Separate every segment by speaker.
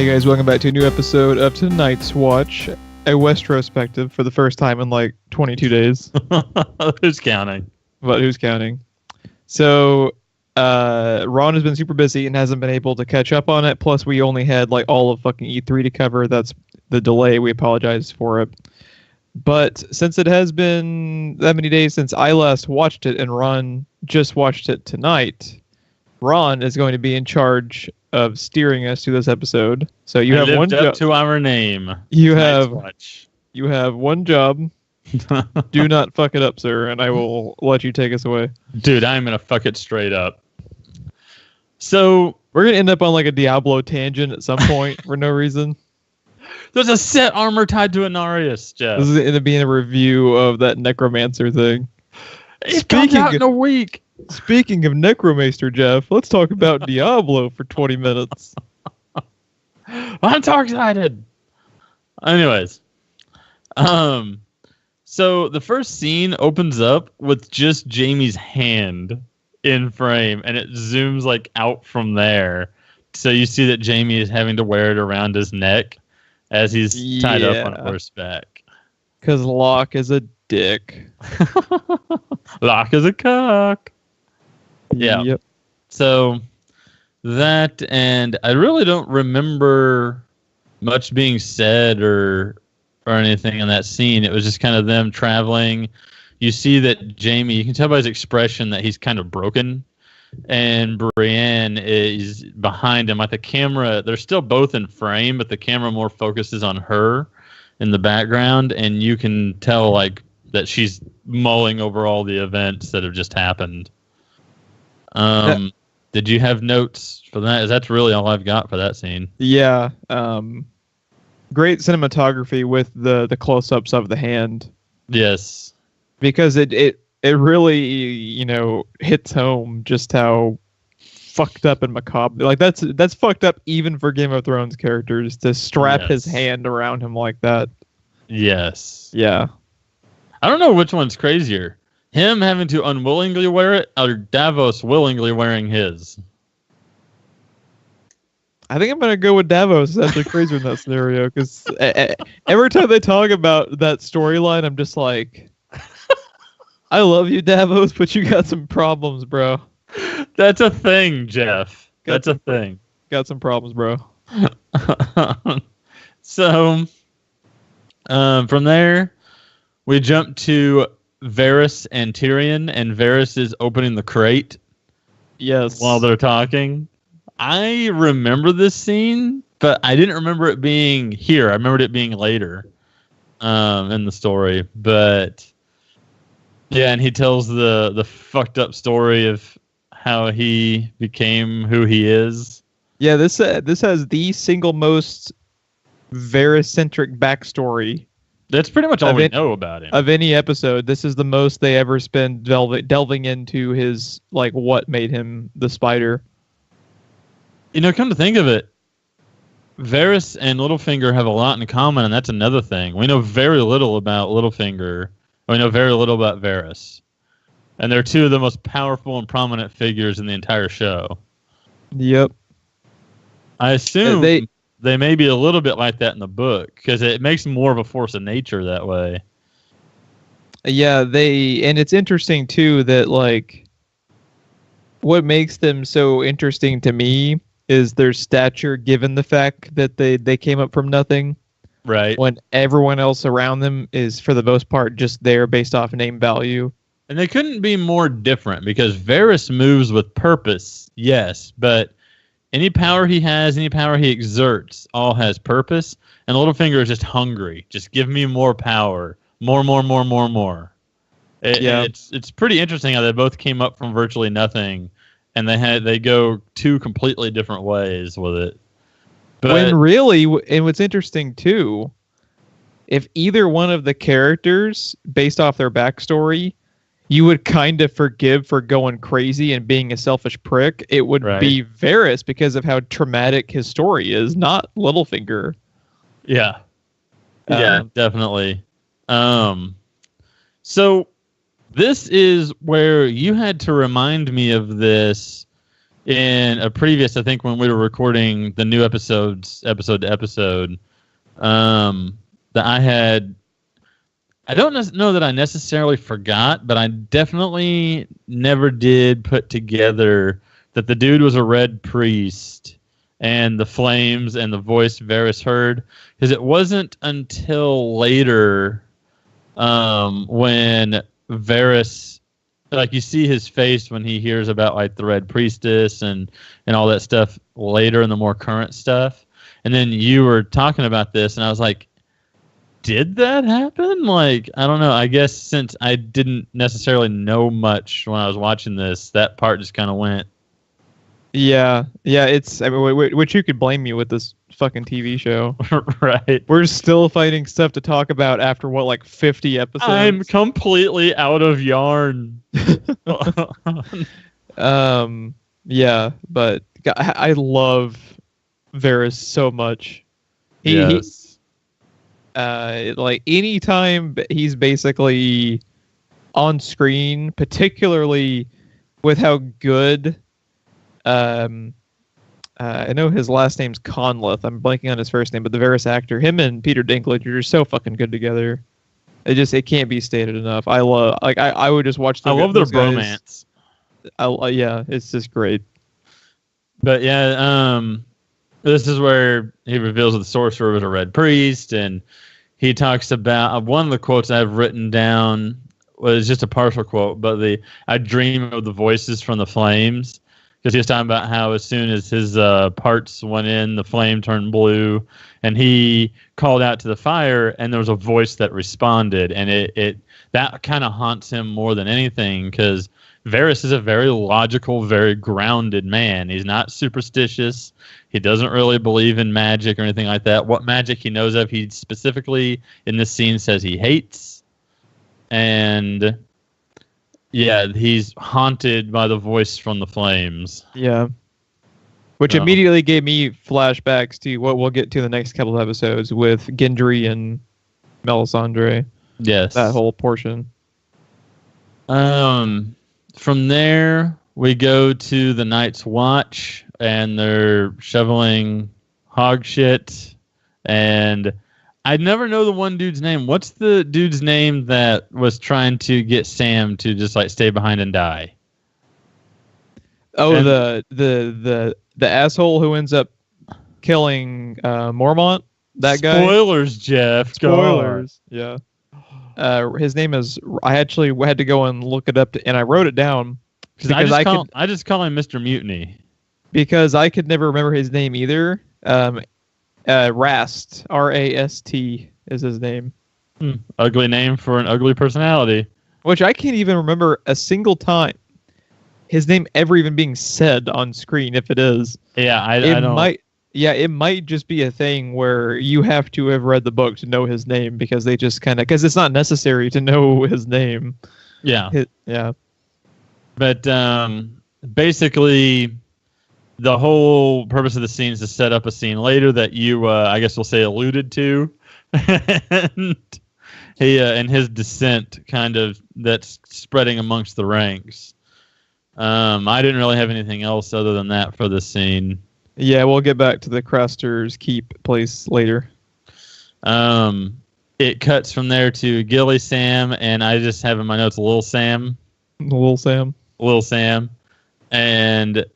Speaker 1: Hey guys, welcome back to a new episode of ToNight's Watch, a Westerospective for the first time in like 22 days.
Speaker 2: Who's counting?
Speaker 1: But who's counting? So, Ron has been super busy and hasn't been able to catch up on it. Plus, we only had like all of fucking E3 to cover. That's the delay. We apologize for it. But since it has been that many days since I last watched it and Ron just watched it tonight, Ron is going to be in charge of steering us to this episode. So you have one job
Speaker 2: to our name.
Speaker 1: You have one job. Do not fuck it up, sir, and I will let you take us away.
Speaker 2: Dude, I'm gonna fuck it straight up. So
Speaker 1: we're gonna end up on like a Diablo tangent at some point for no reason.
Speaker 2: There's a set armor tied to Inarius, Jeff.
Speaker 1: This is going to be a review of that Necromancer thing.
Speaker 2: It comes out in a week.
Speaker 1: Speaking of Necromancer, Jeff, let's talk about Diablo for 20 minutes.
Speaker 2: I'm so excited. Anyways, so the first scene opens up with just Jaime's hand in frame, and it zooms like out from there. So you see that Jaime is having to wear it around his neck as he's tied up on horseback.
Speaker 1: Because Locke is a dick.
Speaker 2: Locke is a cock. Yeah.
Speaker 1: Yep.
Speaker 2: So that, and I really don't remember much being said or anything in that scene. It was just kind of them traveling. You see that Jaime, you can tell by his expression that he's kind of broken. And Brienne is behind him. Like the camera, they're still both in frame, but the camera more focuses on her in the background. And you can tell like that she's mulling over all the events that have just happened. Did you have notes for that? That's really all I've got for that scene.
Speaker 1: Yeah. Great cinematography with the close-ups of the hand.
Speaker 2: Yes.
Speaker 1: Because it really, hits home just how fucked up and macabre. Like that's fucked up even for Game of Thrones characters to strap his hand around him like that.
Speaker 2: Yes.
Speaker 1: Yeah.
Speaker 2: I don't know which one's crazier. Him having to unwillingly wear it, or Davos willingly wearing his?
Speaker 1: I think I'm going to go with Davos. It's actually crazier in that scenario, because every time they talk about that storyline, I'm just like, I love you, Davos, but you got some problems, bro.
Speaker 2: That's a thing, Jeff. That's a thing.
Speaker 1: Got some problems, bro.
Speaker 2: So, from there, we jump to Varys and Tyrion, and Varys is opening the crate.
Speaker 1: Yes.
Speaker 2: While they're talking. I remember this scene, but I didn't remember it being here. I remembered it being later in the story. But yeah, and he tells the fucked up story of how he became who he is.
Speaker 1: Yeah, this has the single most Varys-centric backstory.
Speaker 2: That's pretty much all we know about him.
Speaker 1: Of any episode, this is the most they ever spend delving into his, like, what made him the Spider.
Speaker 2: Come to think of it, Varys and Littlefinger have a lot in common, and that's another thing. We know very little about Littlefinger. We know very little about Varys. And they're two of the most powerful and prominent figures in the entire show.
Speaker 1: Yep.
Speaker 2: I assume they may be a little bit like that in the book, because it makes more of a force of nature that way.
Speaker 1: Yeah, and it's interesting, too, that, like, what makes them so interesting to me is their stature, given the fact that they came up from nothing.
Speaker 2: Right.
Speaker 1: When everyone else around them is, for the most part, just there based off name value.
Speaker 2: And they couldn't be more different, because Varys moves with purpose, yes, but any power he has, any power he exerts, all has purpose. And Littlefinger is just hungry. Just give me more power. More. It's pretty interesting how they both came up from virtually nothing, and they go two completely different ways with it. But
Speaker 1: when really, and what's interesting too, if either one of the characters, based off their backstory, you would kind of forgive for going crazy and being a selfish prick, it would be Varys because of how traumatic his story is, not Littlefinger.
Speaker 2: Yeah. Yeah, definitely. So this is where you had to remind me of this in a previous, I think when we were recording the new episodes, episode to episode, that I don't know that I necessarily forgot, but I definitely never did put together that the dude was a red priest and the flames and the voice Varys heard, because it wasn't until later when Varys, like, you see his face when he hears about like the red priestess and all that stuff later in the more current stuff, and then you were talking about this and I was like, did that happen? Like, I don't know. I guess since I didn't necessarily know much when I was watching this, that part just kind of went.
Speaker 1: Yeah. It's, I mean, which you could blame me with this fucking TV show.
Speaker 2: Right.
Speaker 1: We're still finding stuff to talk about after what, like 50 episodes?
Speaker 2: I'm completely out of yarn.
Speaker 1: Yeah, but I love Varys so much.
Speaker 2: Yes.
Speaker 1: Like anytime he's basically on screen, particularly with how good, I know his last name's Conleth. I'm blanking on his first name, but the Varys actor, him and Peter Dinklage are so fucking good together. It can't be stated enough. I would just watch.
Speaker 2: I love their bromance.
Speaker 1: Yeah, it's just great.
Speaker 2: But yeah, this is where he reveals that the sorcerer was a red priest, and he talks about one of the quotes I've written down was just a partial quote, but I dream of the voices from the flames, because he was talking about how as soon as his parts went in, the flame turned blue, and he called out to the fire, and there was a voice that responded, and it that kind of haunts him more than anything, because Varys is a very logical, very grounded man. He's not superstitious. He doesn't really believe in magic or anything like that. What magic he knows of, he specifically in this scene says he hates. And yeah, he's haunted by the voice from the flames.
Speaker 1: Yeah. Which immediately gave me flashbacks to what we'll get to in the next couple of episodes with Gendry and Melisandre.
Speaker 2: Yes.
Speaker 1: That whole portion.
Speaker 2: From there, we go to the Night's Watch, and they're shoveling hog shit. And I never know the one dude's name. What's the dude's name that was trying to get Sam to just like stay behind and die?
Speaker 1: Oh, and the asshole who ends up killing Mormont. That guy.
Speaker 2: Spoilers, Jeff.
Speaker 1: Spoilers. Yeah. His name is. I actually had to go and look it up, and I wrote it down
Speaker 2: because I just call him Mr. Mutiny
Speaker 1: because I could never remember his name either. Rast, R-A-S-T is his name.
Speaker 2: Ugly name for an ugly personality.
Speaker 1: Which I can't even remember a single time his name ever even being said on screen. If it is,
Speaker 2: yeah, I don't.
Speaker 1: It might just be a thing where you have to have read the book to know his name, because they just because it's not necessary to know his name.
Speaker 2: Yeah.
Speaker 1: Yeah.
Speaker 2: But basically, the whole purpose of the scene is to set up a scene later that you, I guess we'll say, alluded to. And he and his descent kind of that's spreading amongst the ranks. I didn't really have anything else other than that for this scene.
Speaker 1: Yeah, we'll get back to the Craster's Keep place later.
Speaker 2: It cuts from there to Gilly Sam, and I just have in my notes Lil Sam.
Speaker 1: Lil Sam. And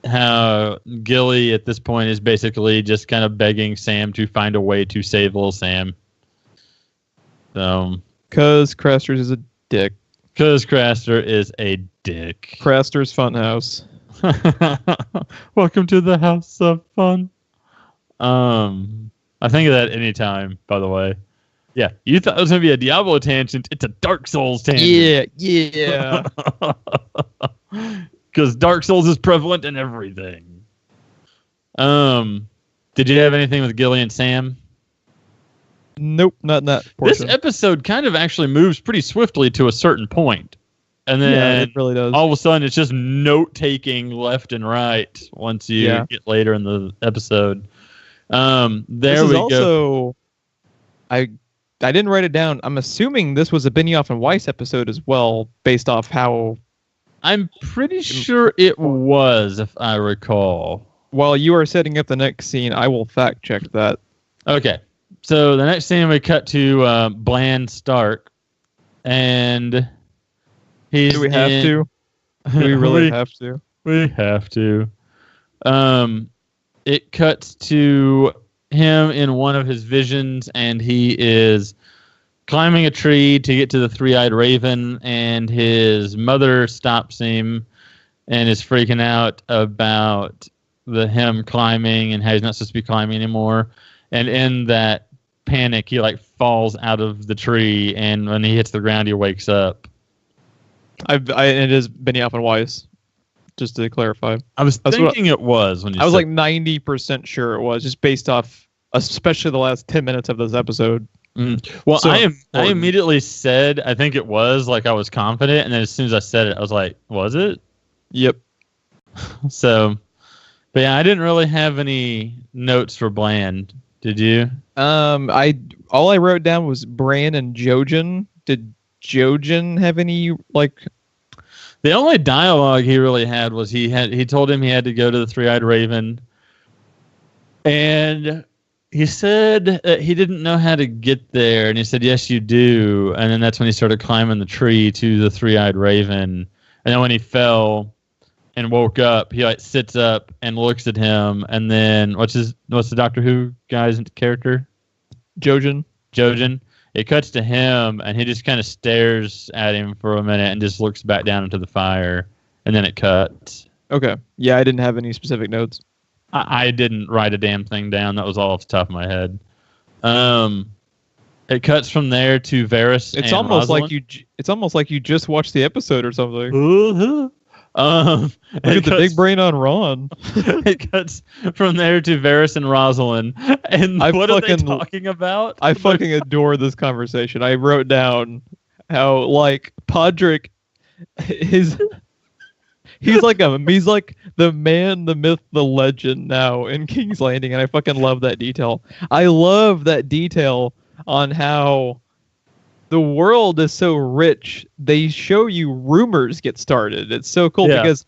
Speaker 1: how Gilly at this point is basically just kind of begging Sam to find a way to save Lil Sam. So, because Craster's is a dick.
Speaker 2: Because Craster is a dick.
Speaker 1: Craster's Funhouse.
Speaker 2: Welcome to the House of Fun. I think of that anytime, by the way. Yeah, you thought it was going to be a Diablo tangent. It's a Dark Souls tangent.
Speaker 1: Yeah.
Speaker 2: Because Dark Souls is prevalent in everything. Did you have anything with Gilly and Sam?
Speaker 1: Nope, not in that portion.
Speaker 2: This episode kind of actually moves pretty swiftly to a certain point. And then
Speaker 1: it really does.
Speaker 2: All of a sudden, it's just note-taking left and right once you get later in the episode. There we go.
Speaker 1: I didn't write it down. I'm assuming this was a Benioff and Weiss episode as well, based off how
Speaker 2: I'm pretty sure it was, if I recall.
Speaker 1: While you are setting up the next scene, I will fact check that.
Speaker 2: Okay. So the next scene we cut to Bland Stark, and he's
Speaker 1: Do we have to? Do we really have to?
Speaker 2: We have to. It cuts to him in one of his visions, and he is climbing a tree to get to the three-eyed raven, and his mother stops him and is freaking out about him climbing and how he's not supposed to be climbing anymore. And in that panic, he like falls out of the tree, and when he hits the ground, he wakes up.
Speaker 1: It is Benioff and Weiss, just to clarify.
Speaker 2: I was thinking it was when you.
Speaker 1: I was like 90% sure it was, just based off, especially the last 10 minutes of this episode.
Speaker 2: Well, so I immediately said I think it was, like I was confident, and then as soon as I said it, I was like, was it?
Speaker 1: Yep.
Speaker 2: So, but yeah, I didn't really have any notes for Bland. Did you?
Speaker 1: All I wrote down was Bran and Jojen. Did Jojen have any like?
Speaker 2: The only dialogue he really had was he told him he had to go to the three-eyed raven, and he said that he didn't know how to get there, and he said, yes, you do. And then that's when he started climbing the tree to the three-eyed raven. And then when he fell and woke up, he like sits up and looks at him. And then what's the Doctor Who guy's character?
Speaker 1: Jojen.
Speaker 2: It cuts to him, and he just kind of stares at him for a minute and just looks back down into the fire. And then it cuts.
Speaker 1: Okay. Yeah, I didn't have any specific notes.
Speaker 2: I didn't write a damn thing down. That was all off the top of my head. It cuts from there to Varys.
Speaker 1: It's almost Rosalind. It's almost like you just watched the episode or something.
Speaker 2: Look
Speaker 1: at the big brain on Ron.
Speaker 2: It cuts from there to Varys and Rosalind. And what are they talking about?
Speaker 1: I fucking adore this conversation. I wrote down how like Podrick He's like the man, the myth, the legend now in King's Landing, and I fucking love that detail. I love that detail on how the world is so rich. They show you rumors get started. It's so cool because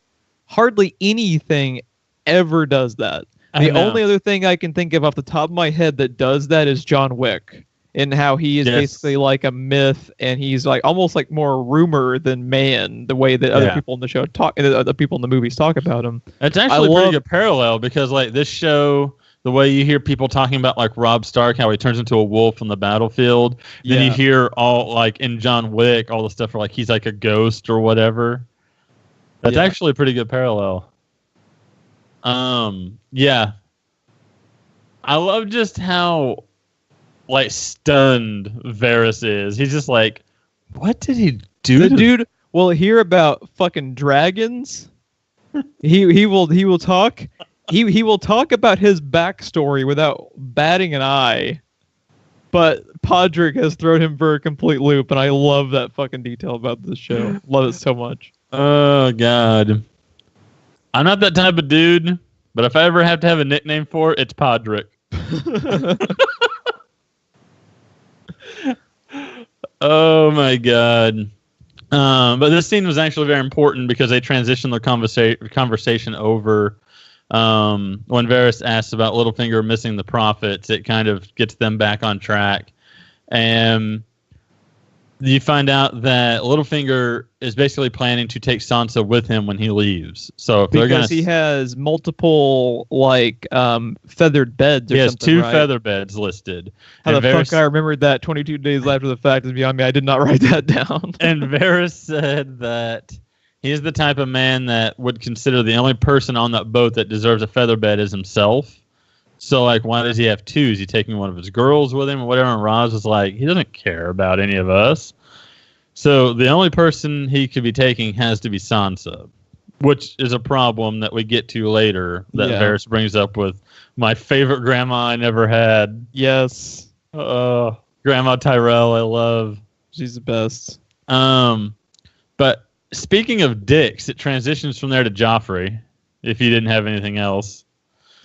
Speaker 1: hardly anything ever does that. The only other thing I can think of off the top of my head that does that is John Wick. And how he is basically like a myth, and he's like almost like more rumor than man, the way that other people in the show talk, and other people in the movies talk about him.
Speaker 2: It's actually a pretty good parallel because like this show, the way you hear people talking about like Robb Stark, how he turns into a wolf on the battlefield, then you hear all like in John Wick, all the stuff where like he's like a ghost or whatever. That's actually a pretty good parallel. I love just how like stunned Varys is. He's just like, what did he do?
Speaker 1: The dude will hear about fucking dragons. He will talk. He will talk about his backstory without batting an eye. But Podrick has thrown him for a complete loop, and I love that fucking detail about this show. Love it so much.
Speaker 2: Oh God, I'm not that type of dude. But if I ever have to have a nickname for it, it's Podrick. Oh my God. But this scene was actually very important because they transitioned the conversation over when Varys asks about Littlefinger missing the prophets. It kind of gets them back on track. And you find out that Littlefinger is basically planning to take Sansa with him when he leaves. So if
Speaker 1: because he has multiple like feathered beds. Or
Speaker 2: he has
Speaker 1: something,
Speaker 2: two
Speaker 1: right?
Speaker 2: feather beds listed.
Speaker 1: How the fuck I remembered that 22 days after the fact is beyond me. I did not write that down.
Speaker 2: And Varys said that he is the type of man that would consider the only person on that boat that deserves a feather bed is himself. So, like, why does he have two? Is he taking one of his girls with him or whatever? And Roz was like, he doesn't care about any of us. So, the only person he could be taking has to be Sansa, which is a problem that we get to later that Varys brings up with my favorite grandma I never had.
Speaker 1: Yes.
Speaker 2: Grandma Tyrell, I love.
Speaker 1: She's the best.
Speaker 2: But speaking of dicks, it transitions from there to Joffrey, if you didn't have anything else.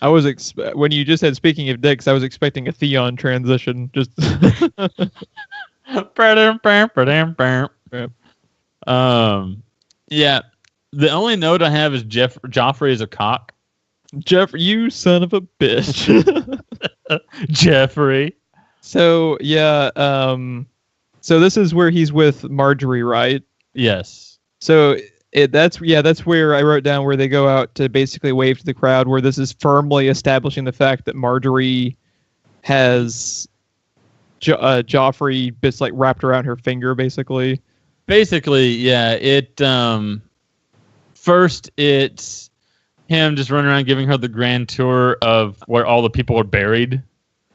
Speaker 1: I was when you just said speaking of dicks, I was expecting a Theon transition. Just
Speaker 2: yeah. The only note I have is Joffrey is a cock.
Speaker 1: Jeff, you son of a bitch.
Speaker 2: Jeffrey.
Speaker 1: So yeah, so this is where he's with Marjorie, right?
Speaker 2: Yes.
Speaker 1: So that's where I wrote down where they go out to basically wave to the crowd, where this is firmly establishing the fact that Marjorie has Joffrey bits like wrapped around her finger, basically.
Speaker 2: Basically, yeah. First it's him just running around giving her the grand tour of where all the people are buried.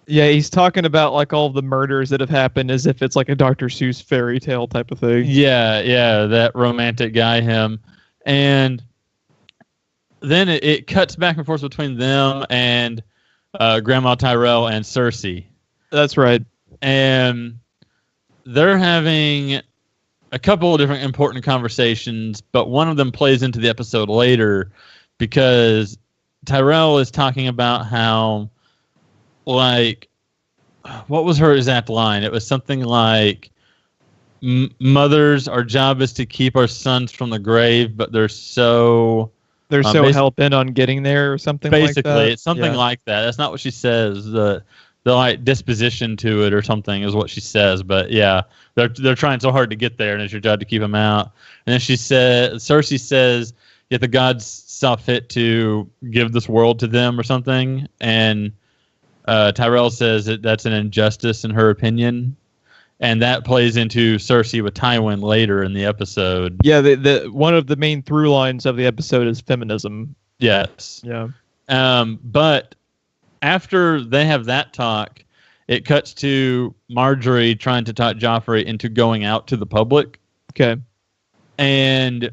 Speaker 1: Yeah, he's talking about like all of the murders that have happened as if it's like a Dr. Seuss fairy tale type of thing.
Speaker 2: Yeah, that romantic guy, him. And then it cuts back and forth between them and Grandma Tyrell and Cersei.
Speaker 1: That's right.
Speaker 2: And they're having a couple of different important conversations, but one of them plays into the episode later because Tyrell is talking about how, like, what was her exact line? It was something like, mothers, our job is to keep our sons from the grave, but they're so
Speaker 1: hell bent on getting there or something like that.
Speaker 2: Basically, it's something like that. That's not what she says. The like disposition to it or something is what she says. But yeah, they're trying so hard to get there, and it's your job to keep them out. And then Cersei says, yet the gods saw fit to give this world to them or something. And Tyrell says that that's an injustice in her opinion. And that plays into Cersei with Tywin later in the episode.
Speaker 1: Yeah, the one of the main through lines of the episode is feminism.
Speaker 2: Yes.
Speaker 1: Yeah.
Speaker 2: But after they have that talk, it cuts to Marjorie trying to talk Joffrey into going out to the public.
Speaker 1: Okay.
Speaker 2: And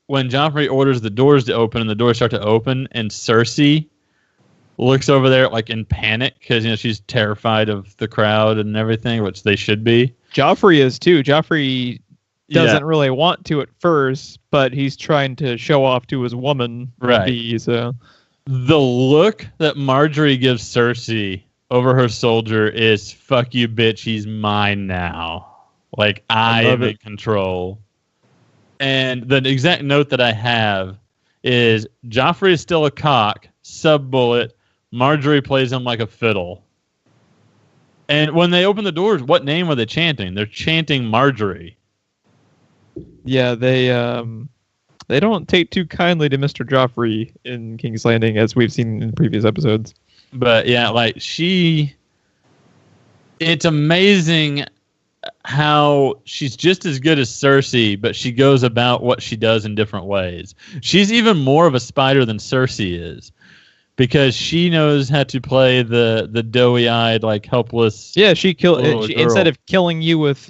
Speaker 2: when Joffrey orders the doors to open and the doors start to open, and Cersei looks over there like in panic because she's terrified of the crowd and everything, which they should be.
Speaker 1: Joffrey is too. Joffrey doesn't really want to at first, but he's trying to show off to his woman.
Speaker 2: Right.
Speaker 1: So
Speaker 2: the look that Marjorie gives Cersei over her soldier is, fuck you, bitch, he's mine now. Like, I am in control. And the exact note that I have is Joffrey is still a cock, sub-bullet, Marjorie plays him like a fiddle. And when they open the doors, what name are they chanting? They're chanting Marjorie.
Speaker 1: Yeah, they don't take too kindly to Mr. Joffrey in King's Landing, as we've seen in previous episodes.
Speaker 2: But yeah, like it's amazing how she's just as good as Cersei, but she goes about what she does in different ways. She's even more of a spider than Cersei is, because she knows how to play the doughy-eyed, like helpless.
Speaker 1: Yeah, instead of killing you with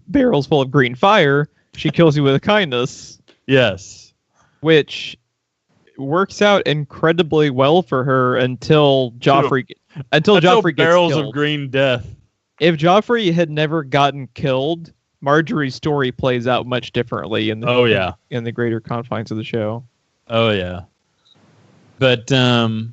Speaker 1: barrels full of green fire, she kills you with kindness.
Speaker 2: Yes,
Speaker 1: which works out incredibly well for her until Joffrey gets
Speaker 2: barrels
Speaker 1: killed.
Speaker 2: Of green death.
Speaker 1: If Joffrey had never gotten killed, Marjorie's story plays out much differently in the greater confines of the show.
Speaker 2: Oh yeah. But then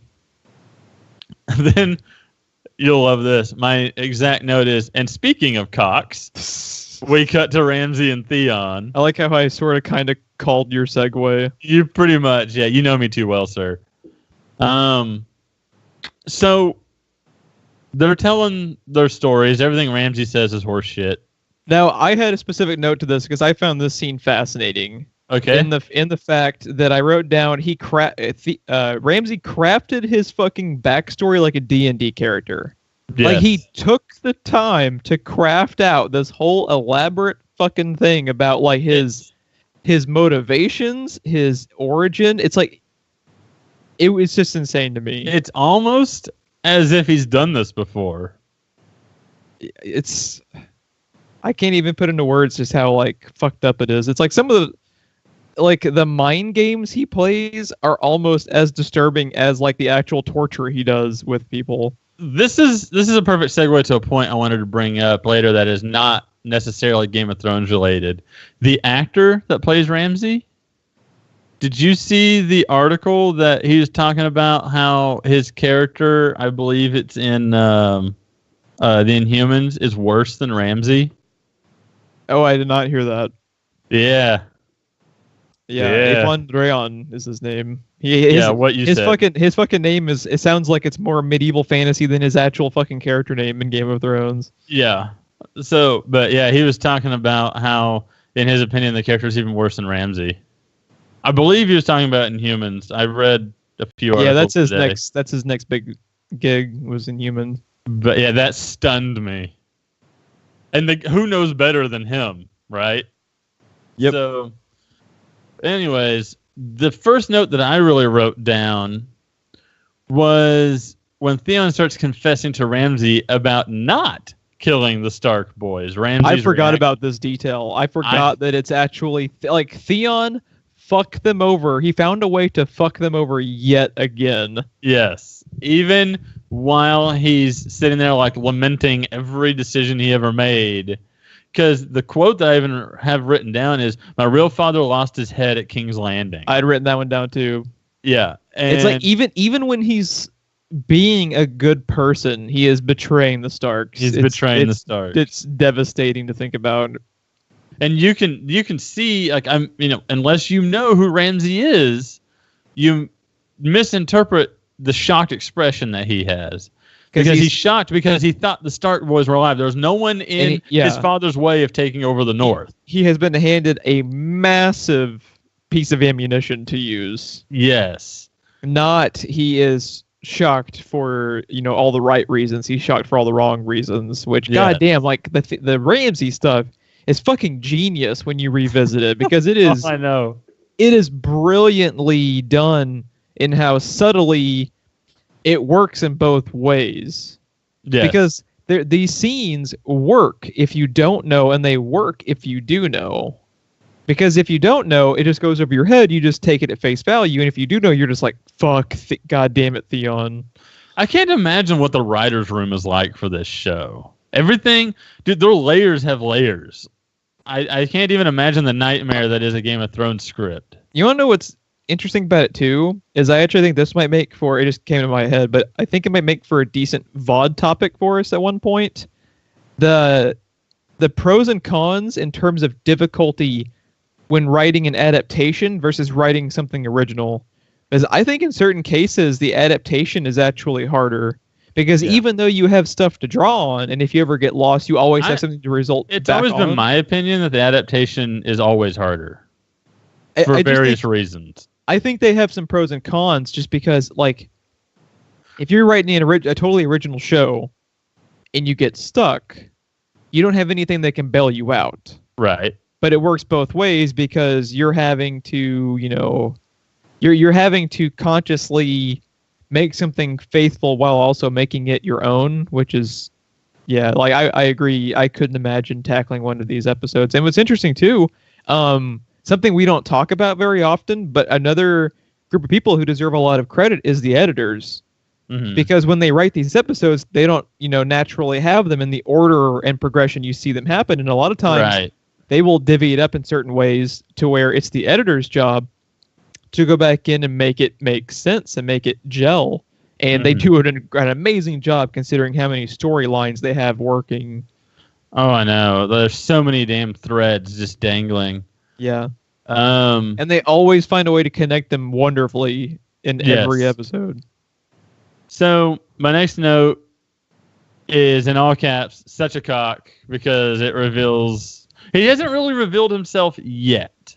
Speaker 2: you'll love this. My exact note is, and speaking of cocks, we cut to Ramsay and Theon.
Speaker 1: I like how I sort of kind of called your segue.
Speaker 2: You pretty much, yeah. You know me too well, sir. So they're telling their stories. Everything Ramsay says is horse shit.
Speaker 1: Now, I had a specific note to this because I found this scene fascinating.
Speaker 2: Okay.
Speaker 1: In the fact that I wrote down, Ramsay crafted his fucking backstory like a D&D character.
Speaker 2: Yes.
Speaker 1: Like, he took the time to craft out this whole elaborate fucking thing about like his motivations, his origin. It's like, it was just insane to me.
Speaker 2: It's almost as if he's done this before.
Speaker 1: I can't even put into words just how like fucked up it is. It's like some of the mind games he plays are almost as disturbing as like the actual torture he does with people.
Speaker 2: This is a perfect segue to a point I wanted to bring up later that is not necessarily Game of Thrones related. The actor that plays Ramsay, did you see the article that he was talking about how his character, I believe it's in the Inhumans, is worse than Ramsay?
Speaker 1: Oh, I did not hear that.
Speaker 2: Yeah. Yeah.
Speaker 1: Avon Dreon is his name. His fucking name is. It sounds like it's more medieval fantasy than his actual fucking character name in Game of Thrones.
Speaker 2: Yeah. So, but yeah, he was talking about how, in his opinion, the character is even worse than Ramsay. I believe he was talking about Inhumans. I read a few articles.
Speaker 1: Yeah, that's his
Speaker 2: today.
Speaker 1: next. That's his next big gig was Inhumans.
Speaker 2: But yeah, that stunned me. And who knows better than him, right?
Speaker 1: Yep.
Speaker 2: So, anyways, the first note that I really wrote down was when Theon starts confessing to Ramsay about not killing the Stark boys.
Speaker 1: I forgot about this detail. I forgot that it's actually like Theon fucked them over. He found a way to fuck them over yet again.
Speaker 2: Yes. Even while he's sitting there like lamenting every decision he ever made. Because the quote that I even have written down is, "My real father lost his head at King's Landing."
Speaker 1: I'd written that one down too.
Speaker 2: Yeah. And
Speaker 1: it's like even when he's being a good person, he is betraying the Starks.
Speaker 2: He's betraying the Starks.
Speaker 1: It's devastating to think about.
Speaker 2: And you can see, like, unless you know who Ramsay is, you misinterpret the shocked expression that he has. Because he's shocked because he thought the Stark boys were alive. There was no one in his father's way of taking over the North.
Speaker 1: He has been handed a massive piece of ammunition to use.
Speaker 2: Yes.
Speaker 1: He is shocked for all the right reasons. He's shocked for all the wrong reasons. Which goddamn, like the Ramsay stuff is fucking genius when you revisit it, because it is.
Speaker 2: I know.
Speaker 1: It is brilliantly done in how subtly it works in both ways.
Speaker 2: Yes.
Speaker 1: Because these scenes work if you don't know, and they work if you do know. Because if you don't know, it just goes over your head. You just take it at face value. And if you do know, you're just like, fuck, God damn it, Theon.
Speaker 2: I can't imagine what the writer's room is like for this show. Everything, dude, their layers have layers. I can't even imagine the nightmare that is a Game of Thrones script.
Speaker 1: You want to know what's interesting about it, too? Is I actually think this might make for, it just came to my head, but I think it might make for a decent VOD topic for us at one point. The pros and cons in terms of difficulty when writing an adaptation versus writing something original. Because I think in certain cases, the adaptation is actually harder. Because even though you have stuff to draw on, and if you ever get lost, you always have something to result back on.
Speaker 2: It's always been my opinion that the adaptation is always harder. For various reasons.
Speaker 1: I think they have some pros and cons just because, like, if you're writing a totally original show and you get stuck, you don't have anything that can bail you out.
Speaker 2: Right.
Speaker 1: But it works both ways because you're having to, you're having to consciously make something faithful while also making it your own, which is, I agree. I couldn't imagine tackling one of these episodes. And what's interesting, too, something we don't talk about very often, but another group of people who deserve a lot of credit is the editors. Mm-hmm. Because when they write these episodes, they don't, naturally have them in the order and progression you see them happen. And a lot of times they will divvy it up in certain ways to where it's the editor's job to go back in and make it make sense and make it gel. And they do an amazing job considering how many storylines they have working.
Speaker 2: Oh, I know. There's so many damn threads just dangling.
Speaker 1: Yeah. And they always find a way to connect them wonderfully in every episode.
Speaker 2: So my next note is in all caps, such a cock, because it reveals he hasn't really revealed himself yet.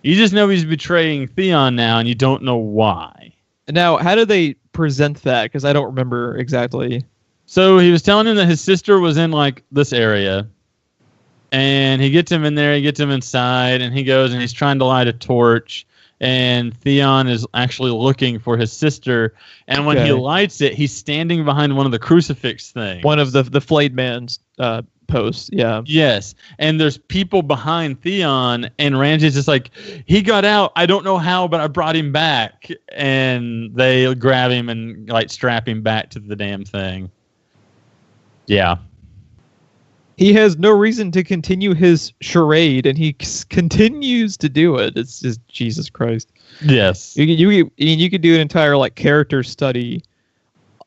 Speaker 2: You just know he's betraying Theon now, and you don't know why.
Speaker 1: Now, how do they present that? Because I don't remember exactly.
Speaker 2: So he was telling him that his sister was in, like, this area. And he gets him in there, he gets him inside, and he goes and he's trying to light a torch. And Theon is actually looking for his sister. And when he lights it, he's standing behind one of the crucifix things.
Speaker 1: One of the flayed man's posts, yeah.
Speaker 2: Yes. And there's people behind Theon, and Ramsay's just like, he got out. I don't know how, but I brought him back. And they grab him and, like, strap him back to the damn thing. Yeah.
Speaker 1: He has no reason to continue his charade, and he continues to do it. It's just Jesus Christ.
Speaker 2: Yes.
Speaker 1: You could do an entire character study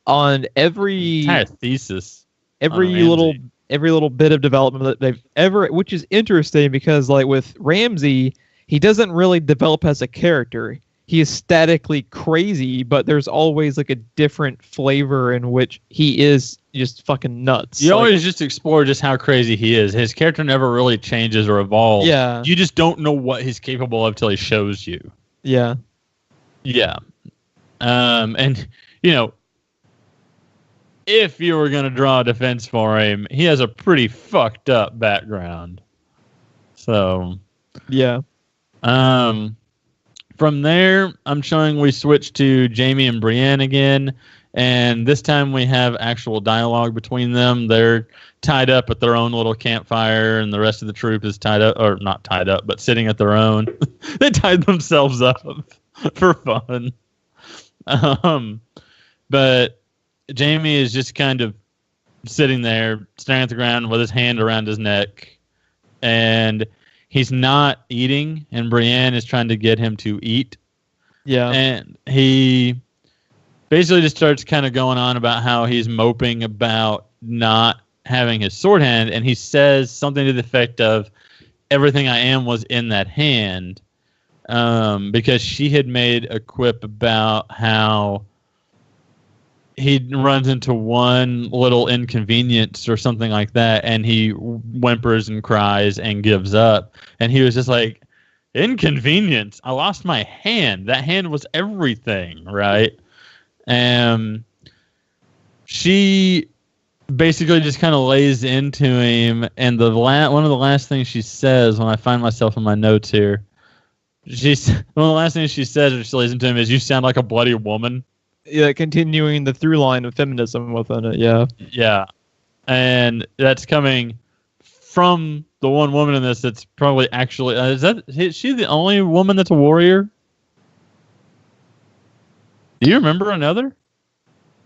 Speaker 1: on every
Speaker 2: entire thesis,
Speaker 1: every little bit of development that they've ever, which is interesting because with Ramsay, he doesn't really develop as a character. He is statically crazy, but there's always like a different flavor in which he is just fucking nuts.
Speaker 2: You always just explore just how crazy he is. His character never really changes or evolves.
Speaker 1: Yeah.
Speaker 2: You just don't know what he's capable of till he shows you.
Speaker 1: Yeah.
Speaker 2: Yeah. And, you know, if you were going to draw a defense for him, he has a pretty fucked up background. So,
Speaker 1: yeah.
Speaker 2: From there, I'm showing we switch to Jaime and Brienne again, and this time we have actual dialogue between them. They're tied up at their own little campfire, and the rest of the troop is tied up, or not tied up, but sitting at their own. They tied themselves up for fun. But Jaime is just kind of sitting there, staring at the ground with his hand around his neck, and he's not eating, and Brienne is trying to get him to eat.
Speaker 1: Yeah.
Speaker 2: And he basically just starts kind of going on about how he's moping about not having his sword hand, and he says something to the effect of, everything I am was in that hand, because she had made a quip about how he runs into one little inconvenience or something like that, and he whimpers and cries and gives up. And he was just like, inconvenience? I lost my hand. That hand was everything, right? And she basically just kind of lays into him, and one of the last things she says, when I find myself in my notes here, one of the last things she says when she lays into him is, "You sound like a bloody woman."
Speaker 1: Yeah, continuing the through line of feminism within it, yeah.
Speaker 2: Yeah. And that's coming from the one woman in this that's probably actually... is she the only woman that's a warrior? Do you remember another?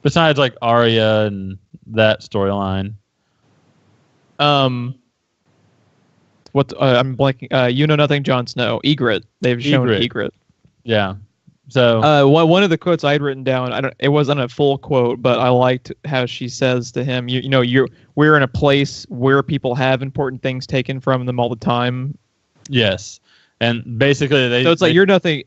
Speaker 2: Besides, like, Arya and that storyline.
Speaker 1: I'm blanking. You Know Nothing, Jon Snow. Egret. They've shown Egret.
Speaker 2: Yeah. So
Speaker 1: one of the quotes I'd written down, it wasn't a full quote, but I liked how she says to him, we're in a place where people have important things taken from them all the time.
Speaker 2: Yes. And basically
Speaker 1: so it's like, you're nothing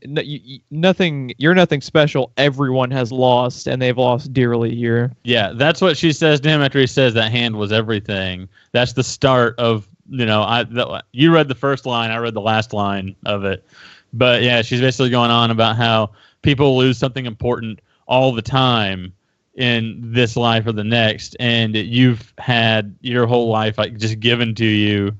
Speaker 1: special. Everyone has lost, and they've lost dearly here.
Speaker 2: Yeah, that's what she says to him after he says that hand was everything. That's the start of, you read the first line, I read the last line of it. But yeah, she's basically going on about how people lose something important all the time in this life or the next, and you've had your whole life like just given to you,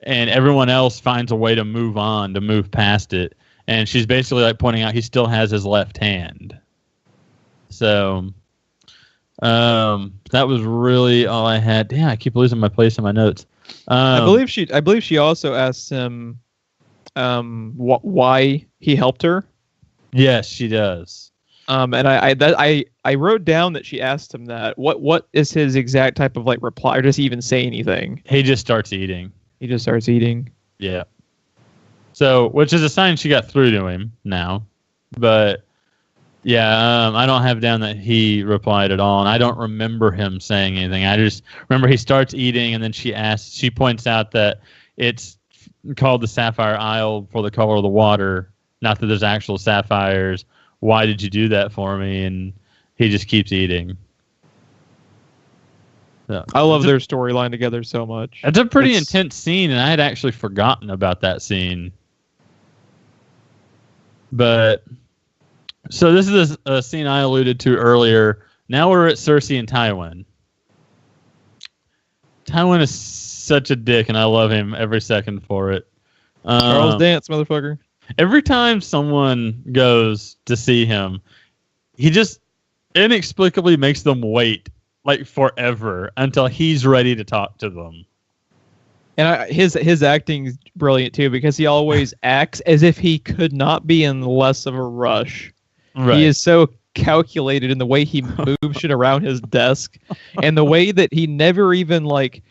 Speaker 2: and everyone else finds a way to move on, to move past it. And she's basically like pointing out he still has his left hand. So that was really all I had. Damn, I keep losing my place in my notes.
Speaker 1: I believe she also asked him why he helped her.
Speaker 2: Yes, she does.
Speaker 1: And I wrote down that she asked him that. What is his exact type of like reply, or does he even say anything?
Speaker 2: He just starts eating.
Speaker 1: Yeah.
Speaker 2: So, which is a sign she got through to him now. But yeah, I don't have down that he replied at all, and I don't remember him saying anything. I just remember he starts eating, and then she points out that it's called the Sapphire Isle for the color of the water, not that there's actual sapphires. Why did you do that for me? And he just keeps eating. So,
Speaker 1: I love their storyline together so much.
Speaker 2: It's a pretty intense scene, and I had actually forgotten about that scene. But so this is a scene I alluded to earlier. Now we're at Cersei and Tywin. Tywin is such a dick, and I love him every second for it.
Speaker 1: Charles Dance, motherfucker.
Speaker 2: Every time someone goes to see him, he just inexplicably makes them wait like forever until he's ready to talk to them.
Speaker 1: And his acting is brilliant too, because he always acts as if he could not be in less of a rush. Right. He is so calculated in the way he moves shit around his desk, and the way that he never even like.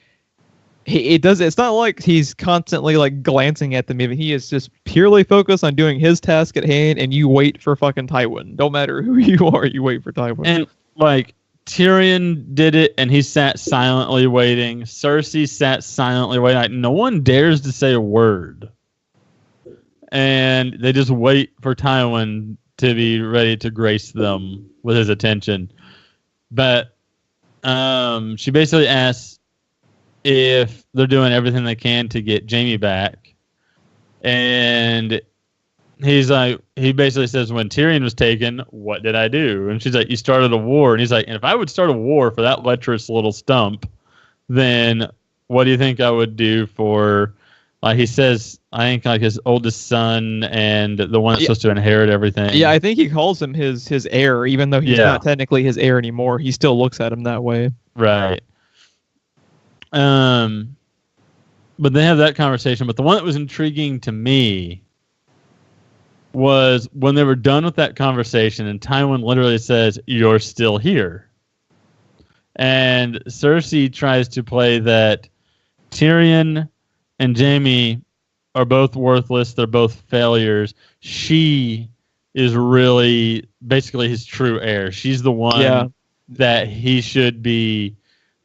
Speaker 1: It's not like he's constantly like glancing at them. Even he is just purely focused on doing his task at hand, and you wait for fucking Tywin. Don't matter who you are, you wait for Tywin.
Speaker 2: And like Tyrion did it, and he sat silently waiting. Cersei sat silently waiting. Like, no one dares to say a word. and they just wait for Tywin to be ready to grace them with his attention. But she basically asks if they're doing everything they can to get Jaime back. And he's like, he basically says, when Tyrion was taken, what did I do? And she's like, you started a war. And he's like, and if I would start a war for that lecherous little stump, then what do you think I would do for, like he says, I think like his oldest son and the one that's supposed to inherit everything.
Speaker 1: Yeah, I think he calls him his heir, even though he's not technically his heir anymore. He still looks at him that way.
Speaker 2: Right. But they have that conversation. But the one that was intriguing to me was when they were done with that conversation and Tywin literally says, "You're still here." And Cersei tries to play that Tyrion and Jaime are both worthless. They're both failures. She is really basically his true heir. She's the one that he should be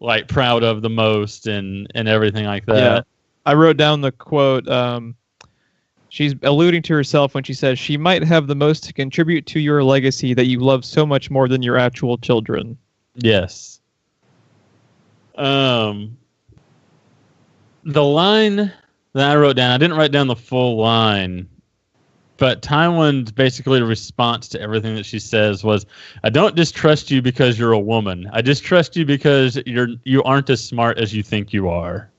Speaker 2: like proud of the most and everything like that.
Speaker 1: Yeah. I wrote down the quote. She's alluding to herself when she says she might have the most to contribute to your legacy that you love so much more than your actual children.
Speaker 2: Yes. The line that I wrote down, I didn't write down the full line, but Tywin's basically response to everything that she says was, I don't distrust you because you're a woman. I distrust you because you aren't as smart as you think you are.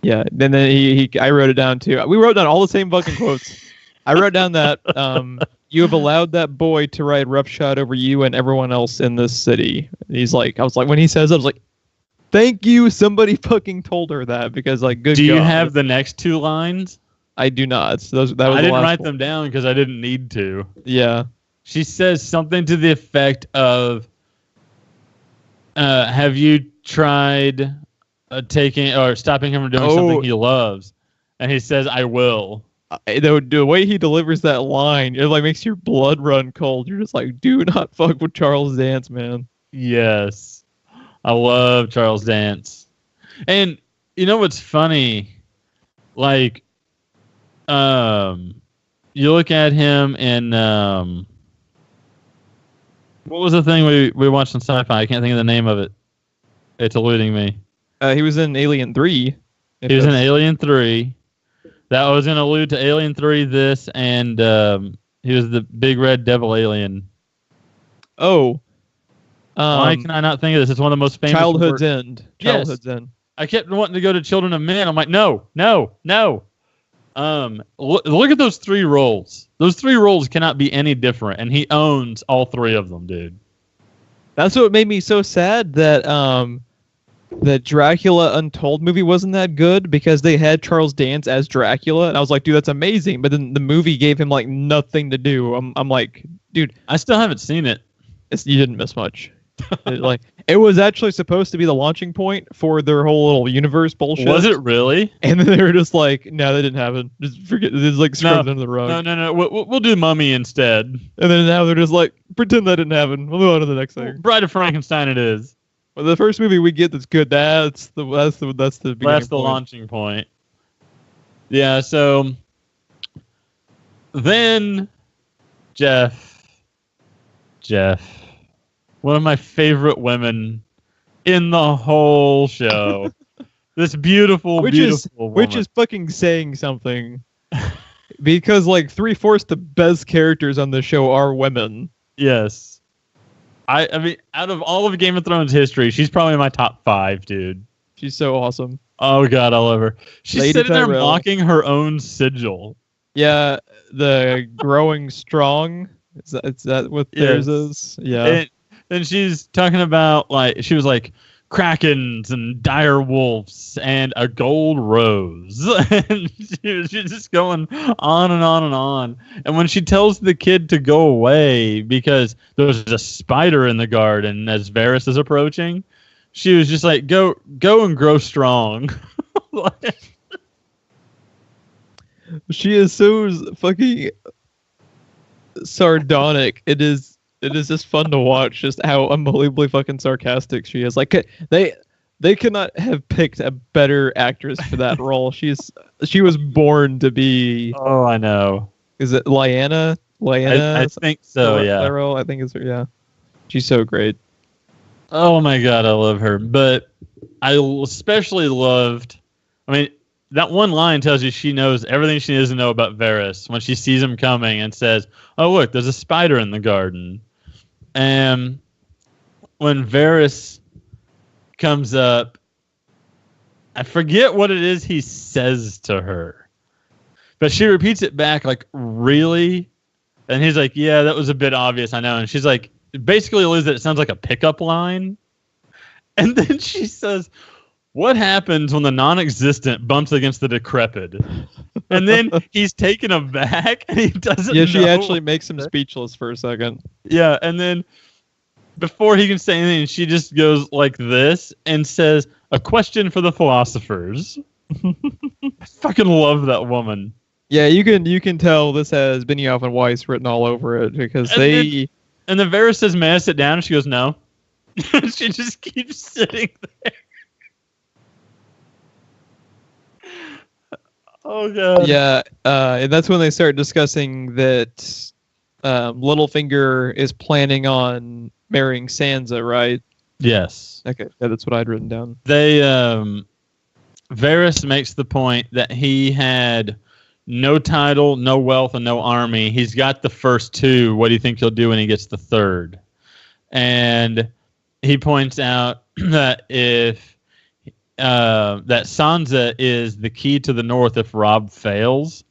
Speaker 2: Yeah,
Speaker 1: and then I wrote it down too. We wrote down all the same fucking quotes. I wrote down that you have allowed that boy to ride roughshod over you and everyone else in this city. He's like, I was like, when he says it, I was like, thank you. Somebody fucking told her that, because like, good.
Speaker 2: Do you have the next two lines?
Speaker 1: I do not. I
Speaker 2: didn't write them down because I didn't need to.
Speaker 1: Yeah.
Speaker 2: She says something to the effect of, have you tried taking or stopping him from doing something he loves? And he says, I will.
Speaker 1: The way he delivers that line, it like makes your blood run cold. You're just like, do not fuck with Charles Dance, man.
Speaker 2: Yes. I love Charles Dance. And you know what's funny? Like, you look at him in what was the thing we watched on Sci-Fi? I can't think of the name of it. It's eluding me.
Speaker 1: He was in Alien 3.
Speaker 2: He was in Alien 3. That was going to allude to Alien 3, this, and he was the big red devil alien.
Speaker 1: Oh.
Speaker 2: Why can I not think of this? It's one of the most famous...
Speaker 1: Childhood's End. Childhood's End.
Speaker 2: I kept wanting to go to Children of Men. I'm like, no. Look at those three roles. Those three roles cannot be any different, and he owns all three of them, dude.
Speaker 1: That's what made me so sad that the Dracula Untold movie wasn't that good, because they had Charles Dance as Dracula, and I was like, dude, that's amazing. But then the movie gave him like nothing to do. I'm like, dude,
Speaker 2: I still haven't seen it.
Speaker 1: You didn't miss much. It was actually supposed to be the launching point for their whole little universe bullshit.
Speaker 2: Was it really?
Speaker 1: And then they were just like, no, that didn't happen. Just forget. It's like scrubbed under the rug.
Speaker 2: No. We'll do Mummy instead.
Speaker 1: And then now they're just like, pretend that didn't happen. We'll move on to the next thing.
Speaker 2: Bride of Frankenstein it is.
Speaker 1: Well, the first movie we get that's good, that's the beginning
Speaker 2: That's the launching point. Yeah, so then Geoff, one of my favorite women in the whole show. This beautiful woman.
Speaker 1: Which is fucking saying something. Because like 3/4 the best characters on the show are women.
Speaker 2: Yes. I mean, out of all of Game of Thrones history, she's probably my top 5, dude.
Speaker 1: She's so awesome.
Speaker 2: Oh god, I love her. She's
Speaker 1: Lady
Speaker 2: sitting
Speaker 1: Tyrell.
Speaker 2: there mocking her own sigil.
Speaker 1: Yeah, the growing strong. Is that what theirs is? Yeah.
Speaker 2: And she's talking about, like, she was like, krakens and dire wolves and a gold rose. And she's just going on and on and on. And when she tells the kid to go away because there's a spider in the garden as Varys is approaching, she was just like, go and grow strong.
Speaker 1: She is so fucking sardonic. It is just fun to watch just how unbelievably fucking sarcastic she is. Like They could not have picked a better actress for that role. She was born to be.
Speaker 2: Oh, I know.
Speaker 1: Is it Lyanna?
Speaker 2: I think so. Yeah.
Speaker 1: That role, I think it's her. Yeah. She's so great.
Speaker 2: Oh my God, I love her. But I especially loved. I mean, that one line tells you she knows everything she needs to know about Varys when she sees him coming and says, "Oh look, there's a spider in the garden." And when Varys comes up, I forget what it is he says to her, but she repeats it back like, "Really?" And he's like, "Yeah, that was a bit obvious, I know." And she's like, basically alludes that it sounds like a pickup line. And then she says, "What happens when the non-existent bumps against the decrepit?" And then he's taken aback and he doesn't know.
Speaker 1: Yeah, she actually makes him speechless for a second.
Speaker 2: Yeah, and then before he can say anything, she just goes like this and says, "A question for the philosophers." I fucking love that woman.
Speaker 1: Yeah, you can tell this has Benioff and Weiss written all over it because
Speaker 2: And then Varys says, "May I sit down?" And she goes, "No." She just keeps sitting there. Oh God.
Speaker 1: Yeah, and that's when they start discussing that Littlefinger is planning on marrying Sansa, right?
Speaker 2: Yes.
Speaker 1: Okay, yeah, that's what I'd written down.
Speaker 2: They Varys makes the point that he had no title, no wealth, and no army. He's got the first two. What do you think he'll do when he gets the third? And he points out that if that Sansa is the key to the North if Robb fails,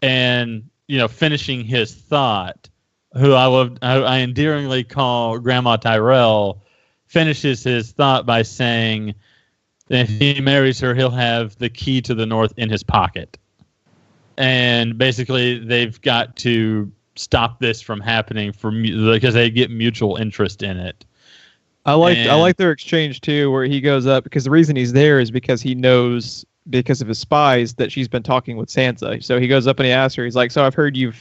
Speaker 2: and finishing his thought, who I endearingly call Grandma Tyrell, finishes his thought by saying that if he marries her, he'll have the key to the North in his pocket. And basically, they've got to stop this from happening because they get mutual interest in it.
Speaker 1: I like their exchange too, where he goes up because the reason he's there is because he knows because of his spies that she's been talking with Sansa. So he goes up and he asks her. He's like, "So I've heard you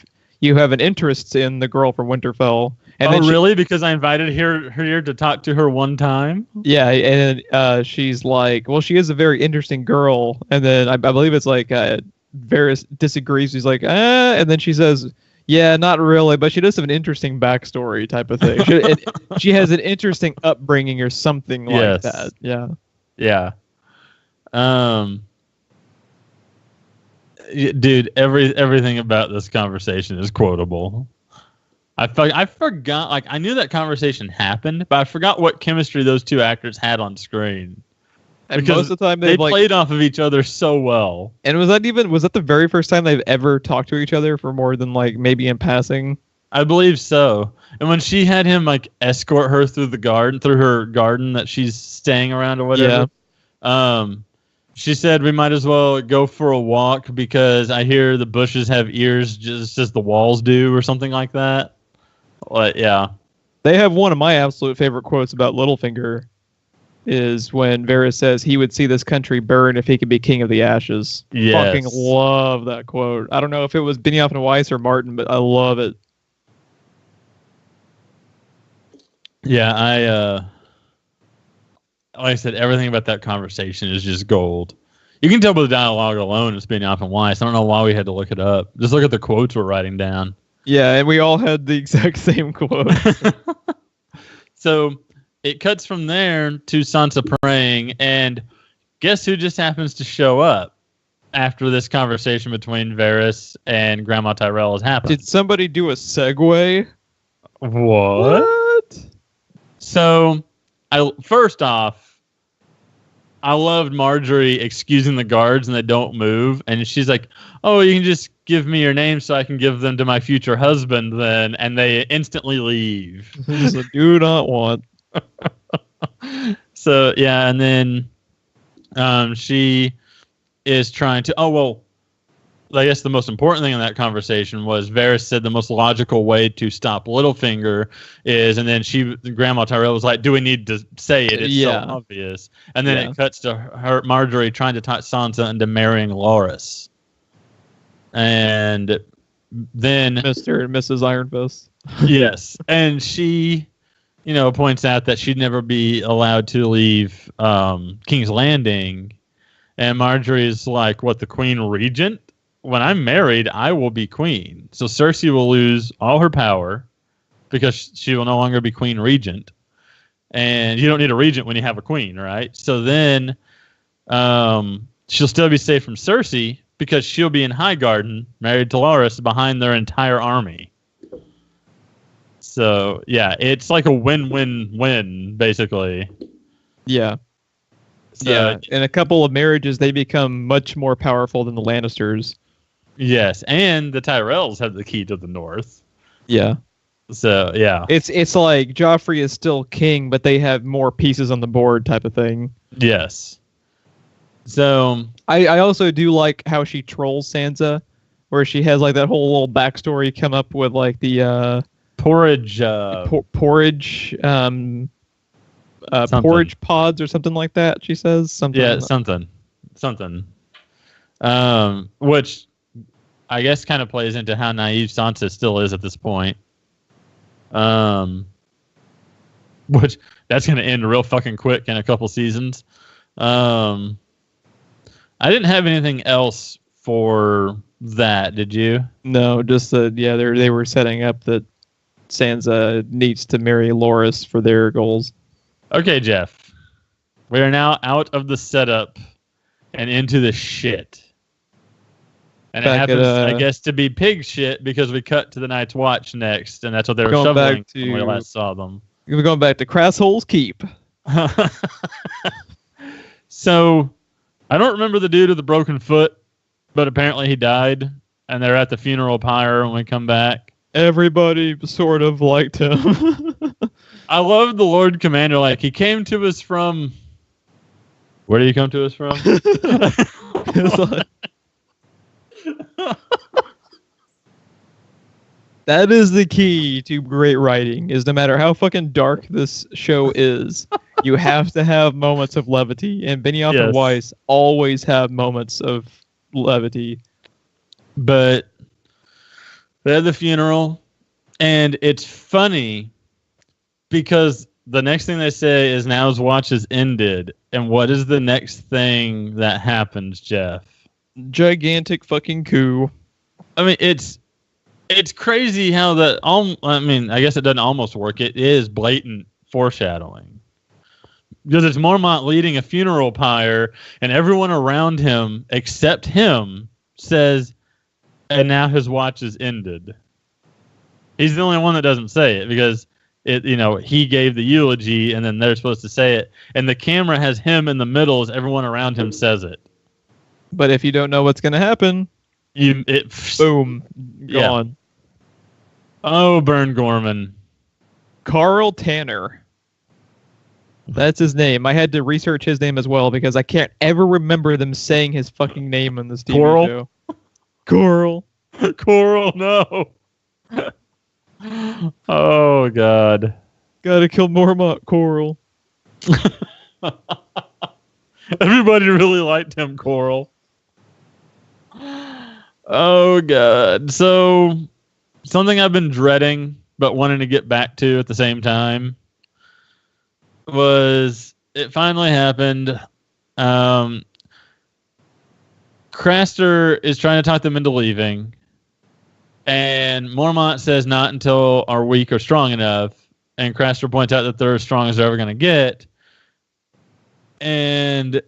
Speaker 1: have an interest in the girl from Winterfell." And then
Speaker 2: really? Because I invited her here to talk to her one time? Yeah,
Speaker 1: and she's like, "Well, she is a very interesting girl." And then I believe it's like Varys disagrees. He's like, and then she says, "Yeah, not really, but she does have an interesting backstory," type of thing. She has an interesting upbringing or something like that. Yeah.
Speaker 2: Yeah. Dude, everything about this conversation is quotable. I forgot, like, I knew that conversation happened, but I forgot what chemistry those two actors had on screen.
Speaker 1: And because most of the time
Speaker 2: they played off of each other so well.
Speaker 1: And was that the very first time they've ever talked to each other for more than like maybe in passing?
Speaker 2: I believe so. And when she had him like escort her through her garden that she's staying around or whatever. Yeah. She said we might as well go for a walk because I hear the bushes have ears just as the walls do or something like that. Yeah.
Speaker 1: They have one of my absolute favorite quotes about Littlefinger is when Varys says he would see this country burn if he could be king of the ashes.
Speaker 2: Yes.
Speaker 1: Fucking love that quote. I don't know if it was Benioff and Weiss or Martin, but I love it.
Speaker 2: Yeah, like I said, everything about that conversation is just gold. You can tell by the dialogue alone it's Benioff and Weiss. I don't know why we had to look it up. Just look at the quotes we're writing down.
Speaker 1: Yeah, and we all had the exact same quote.
Speaker 2: So it cuts from there to Sansa praying, and guess who just happens to show up after this conversation between Varys and Grandma Tyrell has happened?
Speaker 1: Did somebody do a segue?
Speaker 2: What? So, first off, I loved Marjorie excusing the guards and they don't move, and she's like, "Oh, you can just give me your name so I can give them to my future husband then," and they instantly leave.
Speaker 1: So, do not want.
Speaker 2: So yeah, and then she is trying to. Oh well, I guess the most important thing in that conversation was Varys said the most logical way to stop Littlefinger is, and then Grandma Tyrell was like, "Do we need to say it? It's so obvious." And then it cuts to Marjorie trying to talk Sansa into marrying Loras, and then
Speaker 1: Mr. and Mrs. Iron Fist.
Speaker 2: Yes, and she points out that she'd never be allowed to leave King's Landing. And Marjorie's like, what, the Queen Regent? When I'm married, I will be queen. So Cersei will lose all her power because she will no longer be Queen Regent. And you don't need a regent when you have a queen, right? So then she'll still be safe from Cersei because she'll be in Highgarden, married to Loras, behind their entire army. So, yeah, it's like a win-win-win, basically.
Speaker 1: Yeah.
Speaker 2: So,
Speaker 1: yeah. In a couple of marriages, they become much more powerful than the Lannisters.
Speaker 2: Yes, and the Tyrells have the key to the North.
Speaker 1: Yeah.
Speaker 2: So, yeah.
Speaker 1: It's like Joffrey is still king, but they have more pieces on the board type of thing.
Speaker 2: Yes. So
Speaker 1: I also do like how she trolls Sansa, where she has like that whole little backstory come up with like the
Speaker 2: porridge
Speaker 1: porridge porridge pods or something like that. She says something.
Speaker 2: Yeah, something. Which I guess kind of plays into how naive Sansa still is at this point. Which that's going to end real fucking quick in a couple seasons. I didn't have anything else for that. Did you?
Speaker 1: No, just that. Yeah, they were setting up that Sansa needs to marry Loras for their goals.
Speaker 2: Okay, Geoff. We are now out of the setup and into the shit. And
Speaker 1: Back
Speaker 2: it happens, I guess, to be pig shit because we cut to the Night's Watch next, and that's what they were shoveling when we last saw them.
Speaker 1: We're going back to Crasshole's Keep.
Speaker 2: So, I don't remember the dude with the broken foot, but apparently he died, and they're at the funeral pyre when we come back.
Speaker 1: Everybody sort of liked him.
Speaker 2: I love the Lord Commander. Like, he came to us from... Where did he come to us from?
Speaker 1: That is the key to great writing, is no matter how fucking dark this show is, you have to have moments of levity. And Benioff and Weiss always have moments of levity.
Speaker 2: But they had the funeral, and it's funny because the next thing they say is now his watch has ended. And what is the next thing that happens, Geoff?
Speaker 1: Gigantic fucking coup.
Speaker 2: I mean, it's crazy how that. I mean, I guess it doesn't almost work. It is blatant foreshadowing because it's Mormont leading a funeral pyre, and everyone around him except him says, "And now his watch is ended." He's the only one that doesn't say it because he gave the eulogy, and then they're supposed to say it, and the camera has him in the middle as everyone around him says it.
Speaker 1: But if you don't know what's going to happen, boom, gone.
Speaker 2: Yeah. Oh, Burn Gorman.
Speaker 1: Carl Tanner. That's his name. I had to research his name as well because I can't ever remember them saying his fucking name in this TV show. Coral.
Speaker 2: Coral, no. Oh, God.
Speaker 1: Gotta kill Mormont, Coral.
Speaker 2: Everybody really liked him, Coral. Oh, God. So, something I've been dreading, but wanting to get back to at the same time, was it finally happened. Craster is trying to talk them into leaving, and Mormont says not until our weak or strong enough, and Craster points out that they're as strong as they're ever going to get, and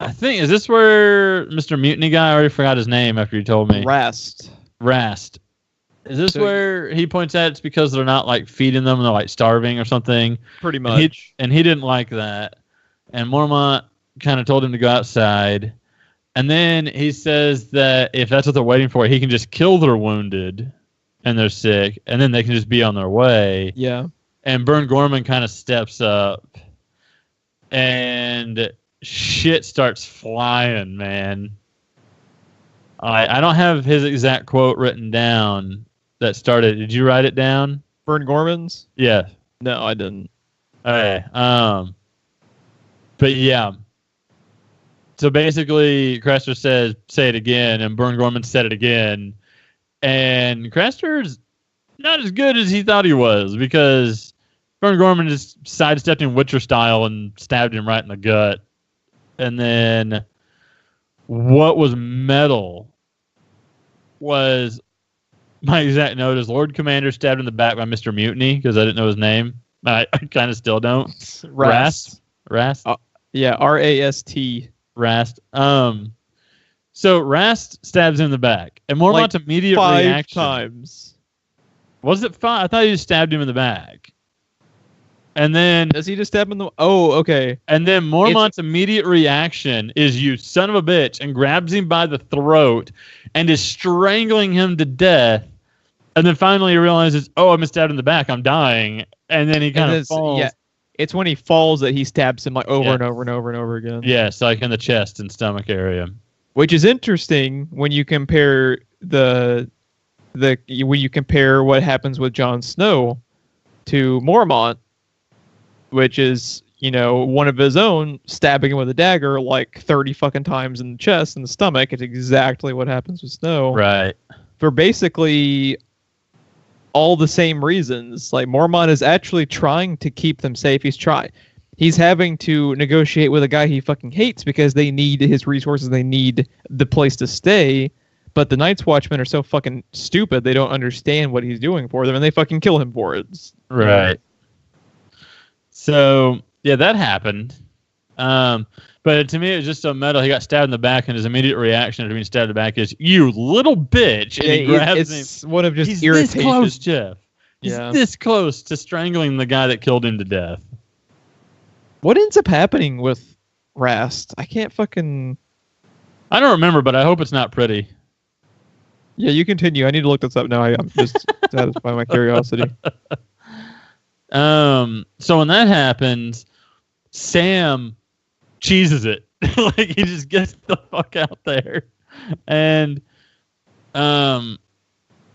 Speaker 2: I think, is this where Mr. Mutiny guy, I already forgot his name after you told me.
Speaker 1: Rast.
Speaker 2: Is this where he points out it's because they're not like feeding them and they're like starving or something?
Speaker 1: Pretty much.
Speaker 2: And he didn't like that. And Mormont kind of told him to go outside. And then he says that if that's what they're waiting for, he can just kill their wounded and they're sick. And then they can just be on their way.
Speaker 1: Yeah.
Speaker 2: And Burn Gorman kind of steps up. And shit starts flying, man. I don't have his exact quote written down that started. Did you write it down?
Speaker 1: Burn Gorman's?
Speaker 2: Yeah.
Speaker 1: No, I didn't.
Speaker 2: Okay. But yeah. So basically, Craster says, say it again, and Burn Gorman said it again. And Craster's not as good as he thought he was, because Baron Gorman just sidestepped him Witcher style and stabbed him right in the gut. And then what was metal was my exact note is Lord Commander stabbed in the back by Mr. Mutiny, because I didn't know his name. I kind of still don't.
Speaker 1: Rast.
Speaker 2: Rast?
Speaker 1: Yeah, R-A-S-T.
Speaker 2: Rast. So Rast stabs him in the back. And Mormont's immediate
Speaker 1: 5
Speaker 2: reaction.
Speaker 1: times.
Speaker 2: Was it 5? I thought he just stabbed him in the back. And then...
Speaker 1: Does he just stab him in the... Oh, okay.
Speaker 2: And then Mormont's immediate reaction is, you son of a bitch, and grabs him by the throat and is strangling him to death. And then finally he realizes, oh, I'm stabbed in the back. I'm dying. And then he kind of falls.
Speaker 1: Yeah, it's when he falls that he stabs him like over and over and over and over again.
Speaker 2: Yes, like in the chest and stomach area.
Speaker 1: Which is interesting when you compare when you compare what happens with Jon Snow to Mormont, which is, one of his own stabbing him with a dagger like 30 fucking times in the chest and the stomach. It's exactly what happens with Snow.
Speaker 2: Right.
Speaker 1: For basically all the same reasons. Like, Mormont is actually trying to keep them safe. He's having to negotiate with a guy he fucking hates because they need his resources. They need the place to stay. But the Night's Watchmen are so fucking stupid. They don't understand what he's doing for them, and they fucking kill him for it.
Speaker 2: Right. So, yeah, that happened. But to me, it was just so metal. He got stabbed in the back, and his immediate reaction to being stabbed in the back is, "You little bitch!" And he grabs him.
Speaker 1: It's one of just
Speaker 2: He's
Speaker 1: irritation.
Speaker 2: This close, Geoff. He's this close to strangling the guy that killed him to death.
Speaker 1: What ends up happening with Rast? I can't fucking...
Speaker 2: I don't remember, but I hope it's not pretty.
Speaker 1: Yeah, you continue. I need to look this up now. I'm just satisfying my curiosity.
Speaker 2: So when that happens, Sam cheeses it. Like, he just gets the fuck out there. And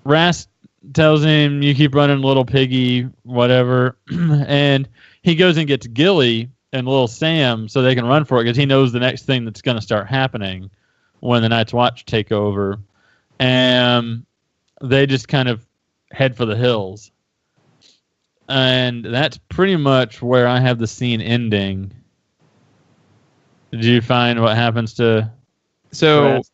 Speaker 2: Rast tells him, "You keep running, little piggy," whatever. And he goes and gets Gilly and little Sam so they can run for it, because he knows the next thing that's going to start happening when the Night's Watch take over. And they just kind of head for the hills. And that's pretty much where I have the scene ending. Did you find what happens to...
Speaker 1: So,
Speaker 2: Rast?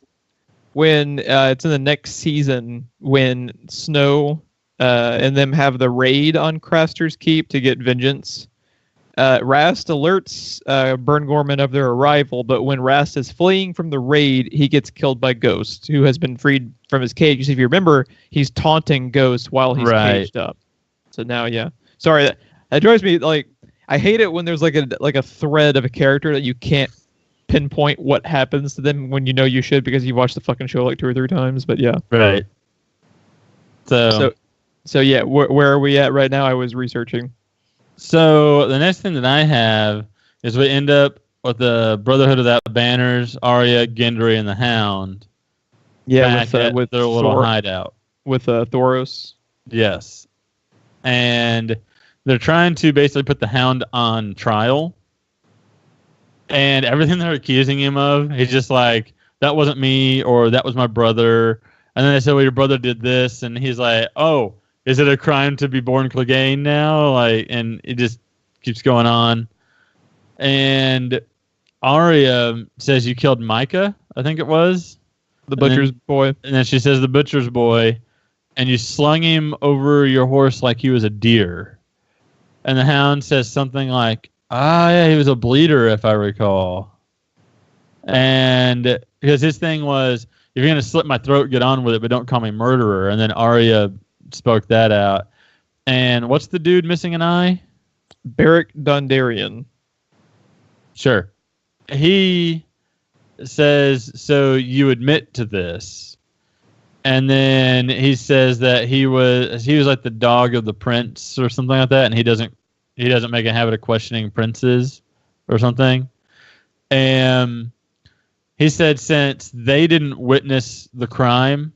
Speaker 1: when it's in the next season, when Snow and them have the raid on Craster's Keep to get vengeance, Rast alerts Burn Gorman of their arrival, but when Rast is fleeing from the raid, he gets killed by Ghost, who has been freed from his cage. If you remember, he's taunting Ghost while he's caged up. So now, yeah. Sorry, that drives me, like, I hate it when there's like a thread of a character that you can't pinpoint what happens to them when you know you should, because you watched the fucking show like 2 or 3 times. But yeah.
Speaker 2: Right. So
Speaker 1: yeah, where are we at right now? I was researching.
Speaker 2: So the next thing that I have is we end up with the Brotherhood of the Banners, Arya, Gendry, and the Hound.
Speaker 1: Yeah,
Speaker 2: with their little hideout.
Speaker 1: With Thoros.
Speaker 2: Yes. And they're trying to basically put the Hound on trial. And everything they're accusing him of, he's just like, "That wasn't me," or "That was my brother." And then they said, "Well, your brother did this." And he's like, "Oh, is it a crime to be born Clegane now?" Like, and it just keeps going on. And Arya says, "You killed Micah," I think it was.
Speaker 1: The butcher's boy.
Speaker 2: And then she says, "The butcher's boy. And you slung him over your horse like he was a deer." And the Hound says something like, "Yeah, he was a bleeder, if I recall." And because his thing was, "If you're going to slit my throat, get on with it, but don't call me murderer." And then Arya spoke that out. And what's the dude missing an eye?
Speaker 1: Beric Dondarrion.
Speaker 2: Sure. He says, "So you admit to this?" And then he says that he was like the dog of the prince or something like that, and he doesn't make a habit of questioning princes or something. And he said since they didn't witness the crime,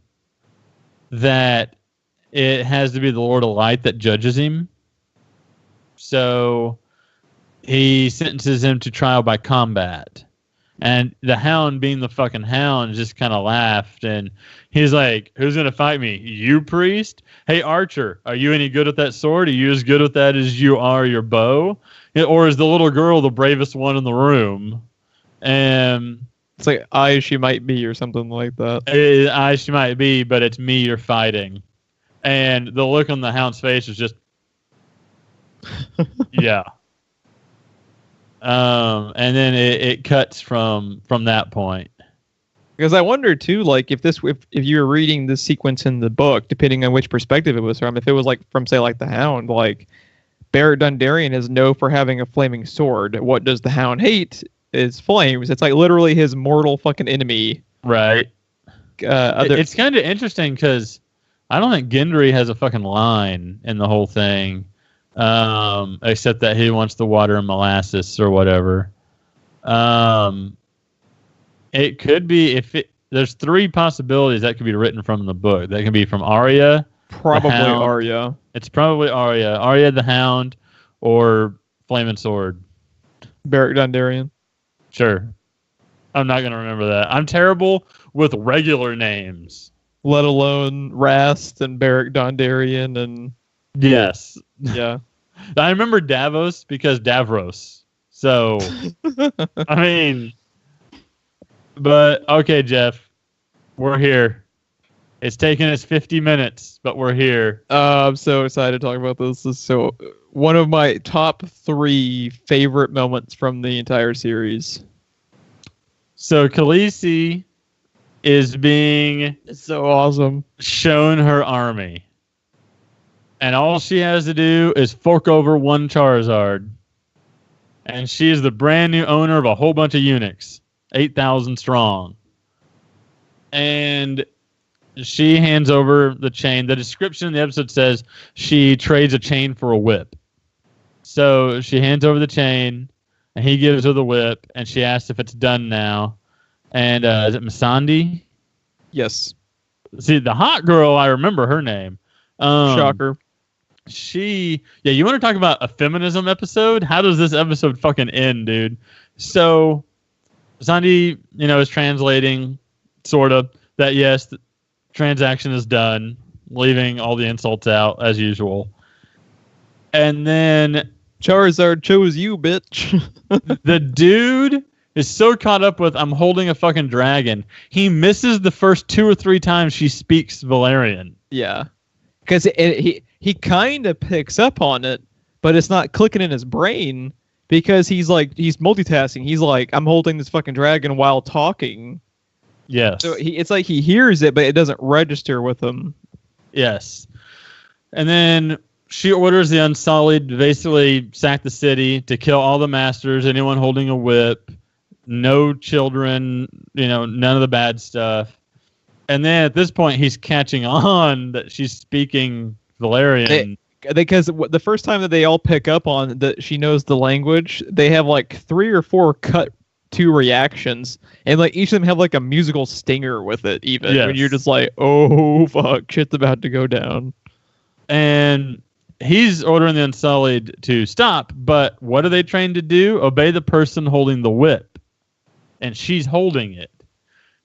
Speaker 2: that it has to be the Lord of Light that judges him. So he sentences him to trial by combat. And the Hound, being the fucking Hound, just kind of laughed. And he's like, who's going to fight me? You, priest? Hey, archer, are you any good with that sword? Are you as good with that as you are your bow? Or is the little girl the bravest one in the room? And
Speaker 1: it's like, she might be, or something like that.
Speaker 2: She might be, but it's me you're fighting. And the look on the Hound's face is just, yeah. And then it cuts from that point.
Speaker 1: Because I wonder too, like if you were reading this sequence in the book, depending on which perspective it was from, if it was like from say like the Hound, like Beric Dondarrion is known for having a flaming sword. What does the Hound hate is flames. It's like literally his mortal fucking enemy.
Speaker 2: Right. It's kind of interesting because I don't think Gendry has a fucking line in the whole thing. Except that he wants the water and molasses or whatever. It could be there's three possibilities that could be written from the book. That can be from Arya.
Speaker 1: Probably Arya.
Speaker 2: It's probably Arya. Arya the Hound or Flaming Sword.
Speaker 1: Beric Dondarrion.
Speaker 2: Sure. I'm not going to remember that. I'm terrible with regular names.
Speaker 1: Let alone Rast and Beric Dondarrion and...
Speaker 2: Yes.
Speaker 1: Yeah.
Speaker 2: I remember Davos because Davros. So, I mean... But, okay, Geoff. We're here. It's taken us 50 minutes, but we're here.
Speaker 1: I'm so excited to talk about this. This is so one of my top 3 favorite moments from the entire series.
Speaker 2: So, Khaleesi is being...
Speaker 1: It's so awesome.
Speaker 2: Shown her army. And all she has to do is fork over one Charizard. And she is the brand new owner of a whole bunch of eunuchs. 8,000 strong. And she hands over the chain. The description in the episode says she trades a chain for a whip. So she hands over the chain, and he gives her the whip, and she asks if it's done now. And is it Missandei?
Speaker 1: Yes.
Speaker 2: See, the hot girl, I remember her name.
Speaker 1: Shocker.
Speaker 2: You want to talk about a feminism episode? How does this episode fucking end, dude? So... Sandy, is translating, sort of, that yes, the transaction is done, leaving all the insults out, as usual. And then...
Speaker 1: Charizard chose you, bitch.
Speaker 2: The dude is so caught up with, I'm holding a fucking dragon. He misses the first 2 or 3 times she speaks Valyrian.
Speaker 1: Yeah. Because he kind of picks up on it, but it's not clicking in his brain. Because he's multitasking. He's like, I'm holding this fucking dragon while talking.
Speaker 2: Yes.
Speaker 1: So it's like he hears it, but it doesn't register with him.
Speaker 2: Yes. And then she orders the Unsullied to basically sack the city, to kill all the masters, anyone holding a whip, no children, none of the bad stuff. And then at this point, he's catching on that she's speaking Valyrian.
Speaker 1: Because the first time that they all pick up on that she knows the language, they have like 3 or 4 cut to reactions, and like each of them have like a musical stinger with it. Even
Speaker 2: yes.
Speaker 1: When you're just like, oh fuck, shit's about to go down.
Speaker 2: And he's ordering the Unsullied to stop, but what are they trained to do? Obey the person holding the whip, and she's holding it.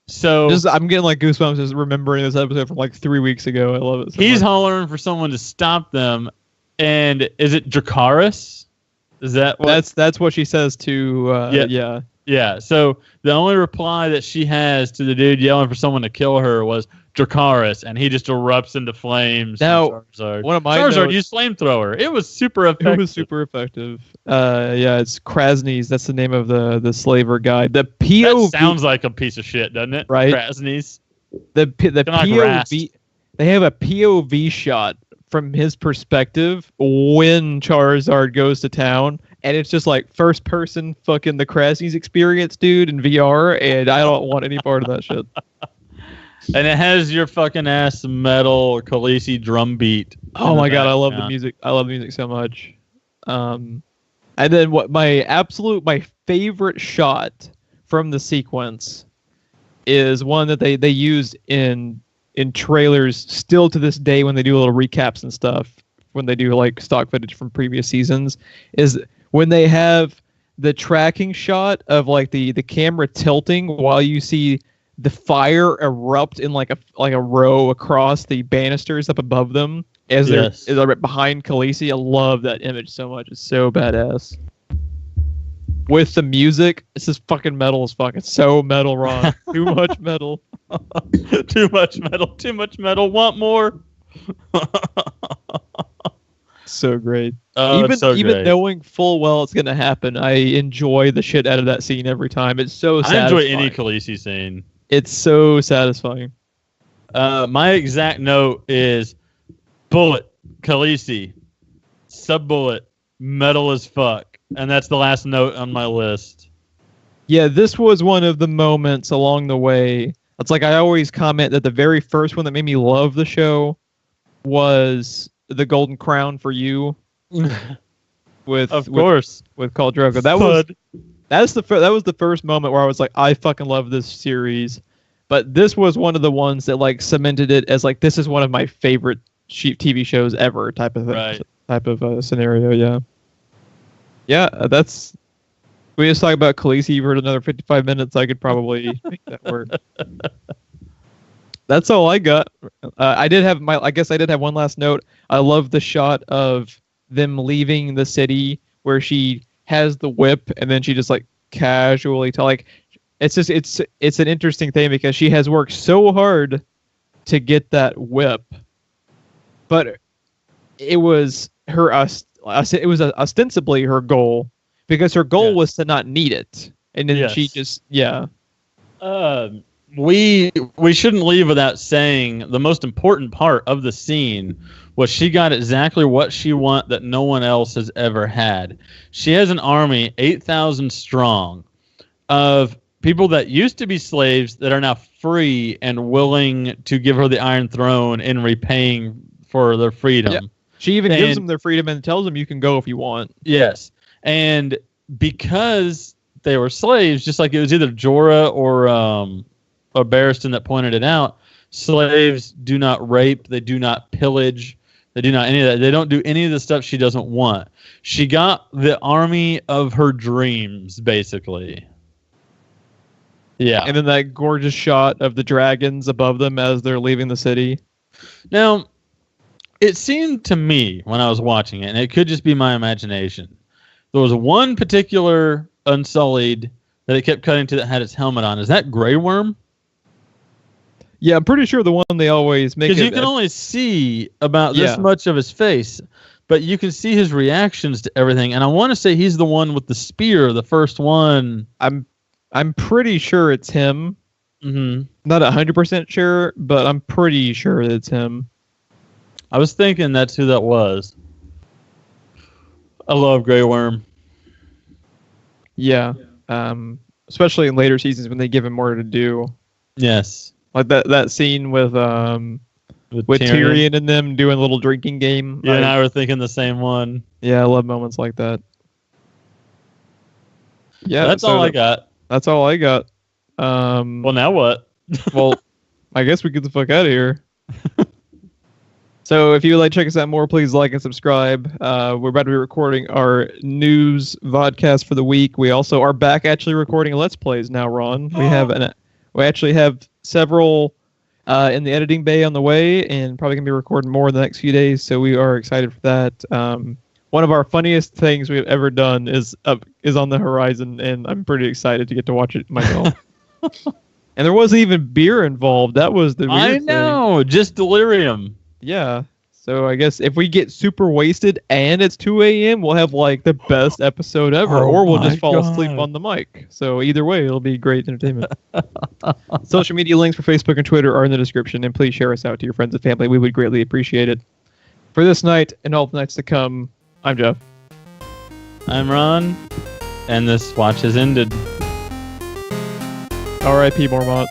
Speaker 2: So
Speaker 1: I'm getting like goosebumps just remembering this episode from like 3 weeks ago. I love it.
Speaker 2: He's hollering for someone to stop them, and is it Dracarys? Is that what?
Speaker 1: That's what she says to
Speaker 2: Yeah. So the only reply that she has to the dude yelling for someone to kill her was Dracarys, and he just erupts into flames.
Speaker 1: Now,
Speaker 2: one of my Charizard used flamethrower. It was super effective.
Speaker 1: It was super effective. It's Krasny's. That's the name of the slaver guy. The POV
Speaker 2: that sounds like a piece of shit, doesn't it?
Speaker 1: Right.
Speaker 2: Krasny's.
Speaker 1: The POV. They have a POV shot from his perspective when Charizard goes to town. And it's just like first person fucking the Krasny's experience, dude, in VR. And I don't want any part of that shit.
Speaker 2: And it has your fucking ass metal Khaleesi drum beat.
Speaker 1: Oh my god, I love the music. I love the music so much. And then my favorite shot from the sequence is one that they used in trailers still to this day when they do little recaps and stuff, when they do like stock footage from previous seasons, is when they have the tracking shot of like the camera tilting while you see the fire erupt in like a row across the banisters up above them as they're right behind Khaleesi. I love that image so much. It's so badass. With the music, it's just fucking metal as fuck. It's so metal, Ron. Too much metal.
Speaker 2: Too much metal. Too much metal. Want more?
Speaker 1: So great.
Speaker 2: Oh,
Speaker 1: even
Speaker 2: great.
Speaker 1: knowing full well it's gonna happen, I enjoy the shit out of that scene every time. It's so satisfying.
Speaker 2: I enjoy any Khaleesi scene.
Speaker 1: It's so satisfying.
Speaker 2: My exact note is bullet, Khaleesi, sub-bullet, metal as fuck. And that's the last note on my list.
Speaker 1: Yeah, this was one of the moments along the way. It's like I always comment that the very first one that made me love the show was the Golden Crown for You. with
Speaker 2: Of course.
Speaker 1: With Khal Drogo. That was the first moment where I was like, I fucking love this series. But this was one of the ones that like cemented it as like, this is one of my favorite TV shows ever type of scenario. Yeah. Yeah, we just talk about Khaleesi for another 55 minutes. I could probably make that work. That's all I got. I did have one last note. I love the shot of them leaving the city where she has the whip and then she just like casually it's an interesting thing because she has worked so hard to get that whip, but it was it was ostensibly her goal because her goal was to not need it, and then she just
Speaker 2: we shouldn't leave without saying the most important part of the scene was she got exactly what she want that no one else has ever had. She has an army 8,000 strong of people that used to be slaves that are now free and willing to give her the Iron Throne in repaying for their freedom. Yeah.
Speaker 1: She even gives them their freedom and tells them you can go if you want.
Speaker 2: Yes. And because they were slaves, just like it was either Jorah or Barristan that pointed it out, slaves do not rape, they do not pillage, they do not any of that. They don't do any of the stuff she doesn't want. She got the army of her dreams, basically. Yeah.
Speaker 1: And then that gorgeous shot of the dragons above them as they're leaving the city.
Speaker 2: Now, it seemed to me when I was watching it, and it could just be my imagination, there was one particular Unsullied that it kept cutting to that had its helmet on. Is that Grey Worm?
Speaker 1: Yeah, I'm pretty sure the one they always make.
Speaker 2: Because you can only see about this much of his face, but you can see his reactions to everything. And I want to say he's the one with the spear, the first one.
Speaker 1: I'm pretty sure it's him.
Speaker 2: Mm-hmm.
Speaker 1: Not 100% sure, but I'm pretty sure it's him.
Speaker 2: I was thinking that's who that was. I love Grey Worm.
Speaker 1: Yeah. Especially in later seasons when they give him more to do.
Speaker 2: Yes.
Speaker 1: Like that scene with Tyrion and them doing a little drinking game.
Speaker 2: Yeah, and I were thinking the same one.
Speaker 1: Yeah, I love moments like that. Yeah,
Speaker 2: that's all I got.
Speaker 1: That's all I got.
Speaker 2: Well, now what?
Speaker 1: Well, I guess we get the fuck out of here. So if you would like to check us out more, please like and subscribe. We're about to be recording our news vodcast for the week. We also are back actually recording Let's Plays now, Ron. We actually have several in the editing bay on the way, and probably going to be recording more in the next few days, so we are excited for that. One of our funniest things we've ever done is on the horizon, and I'm pretty excited to get to watch it myself. And there wasn't even beer involved. That was the weird
Speaker 2: thing. Just delirium.
Speaker 1: Yeah. So I guess if we get super wasted and it's 2 a.m., we'll have like the best episode ever, or we'll just fall asleep on the mic. So either way, it'll be great entertainment. Social media links for Facebook and Twitter are in the description, and please share us out to your friends and family. We would greatly appreciate it. For this night and all the nights to come, I'm Geoff.
Speaker 2: I'm Ron, and this watch has ended.
Speaker 1: R.I.P. Mormont.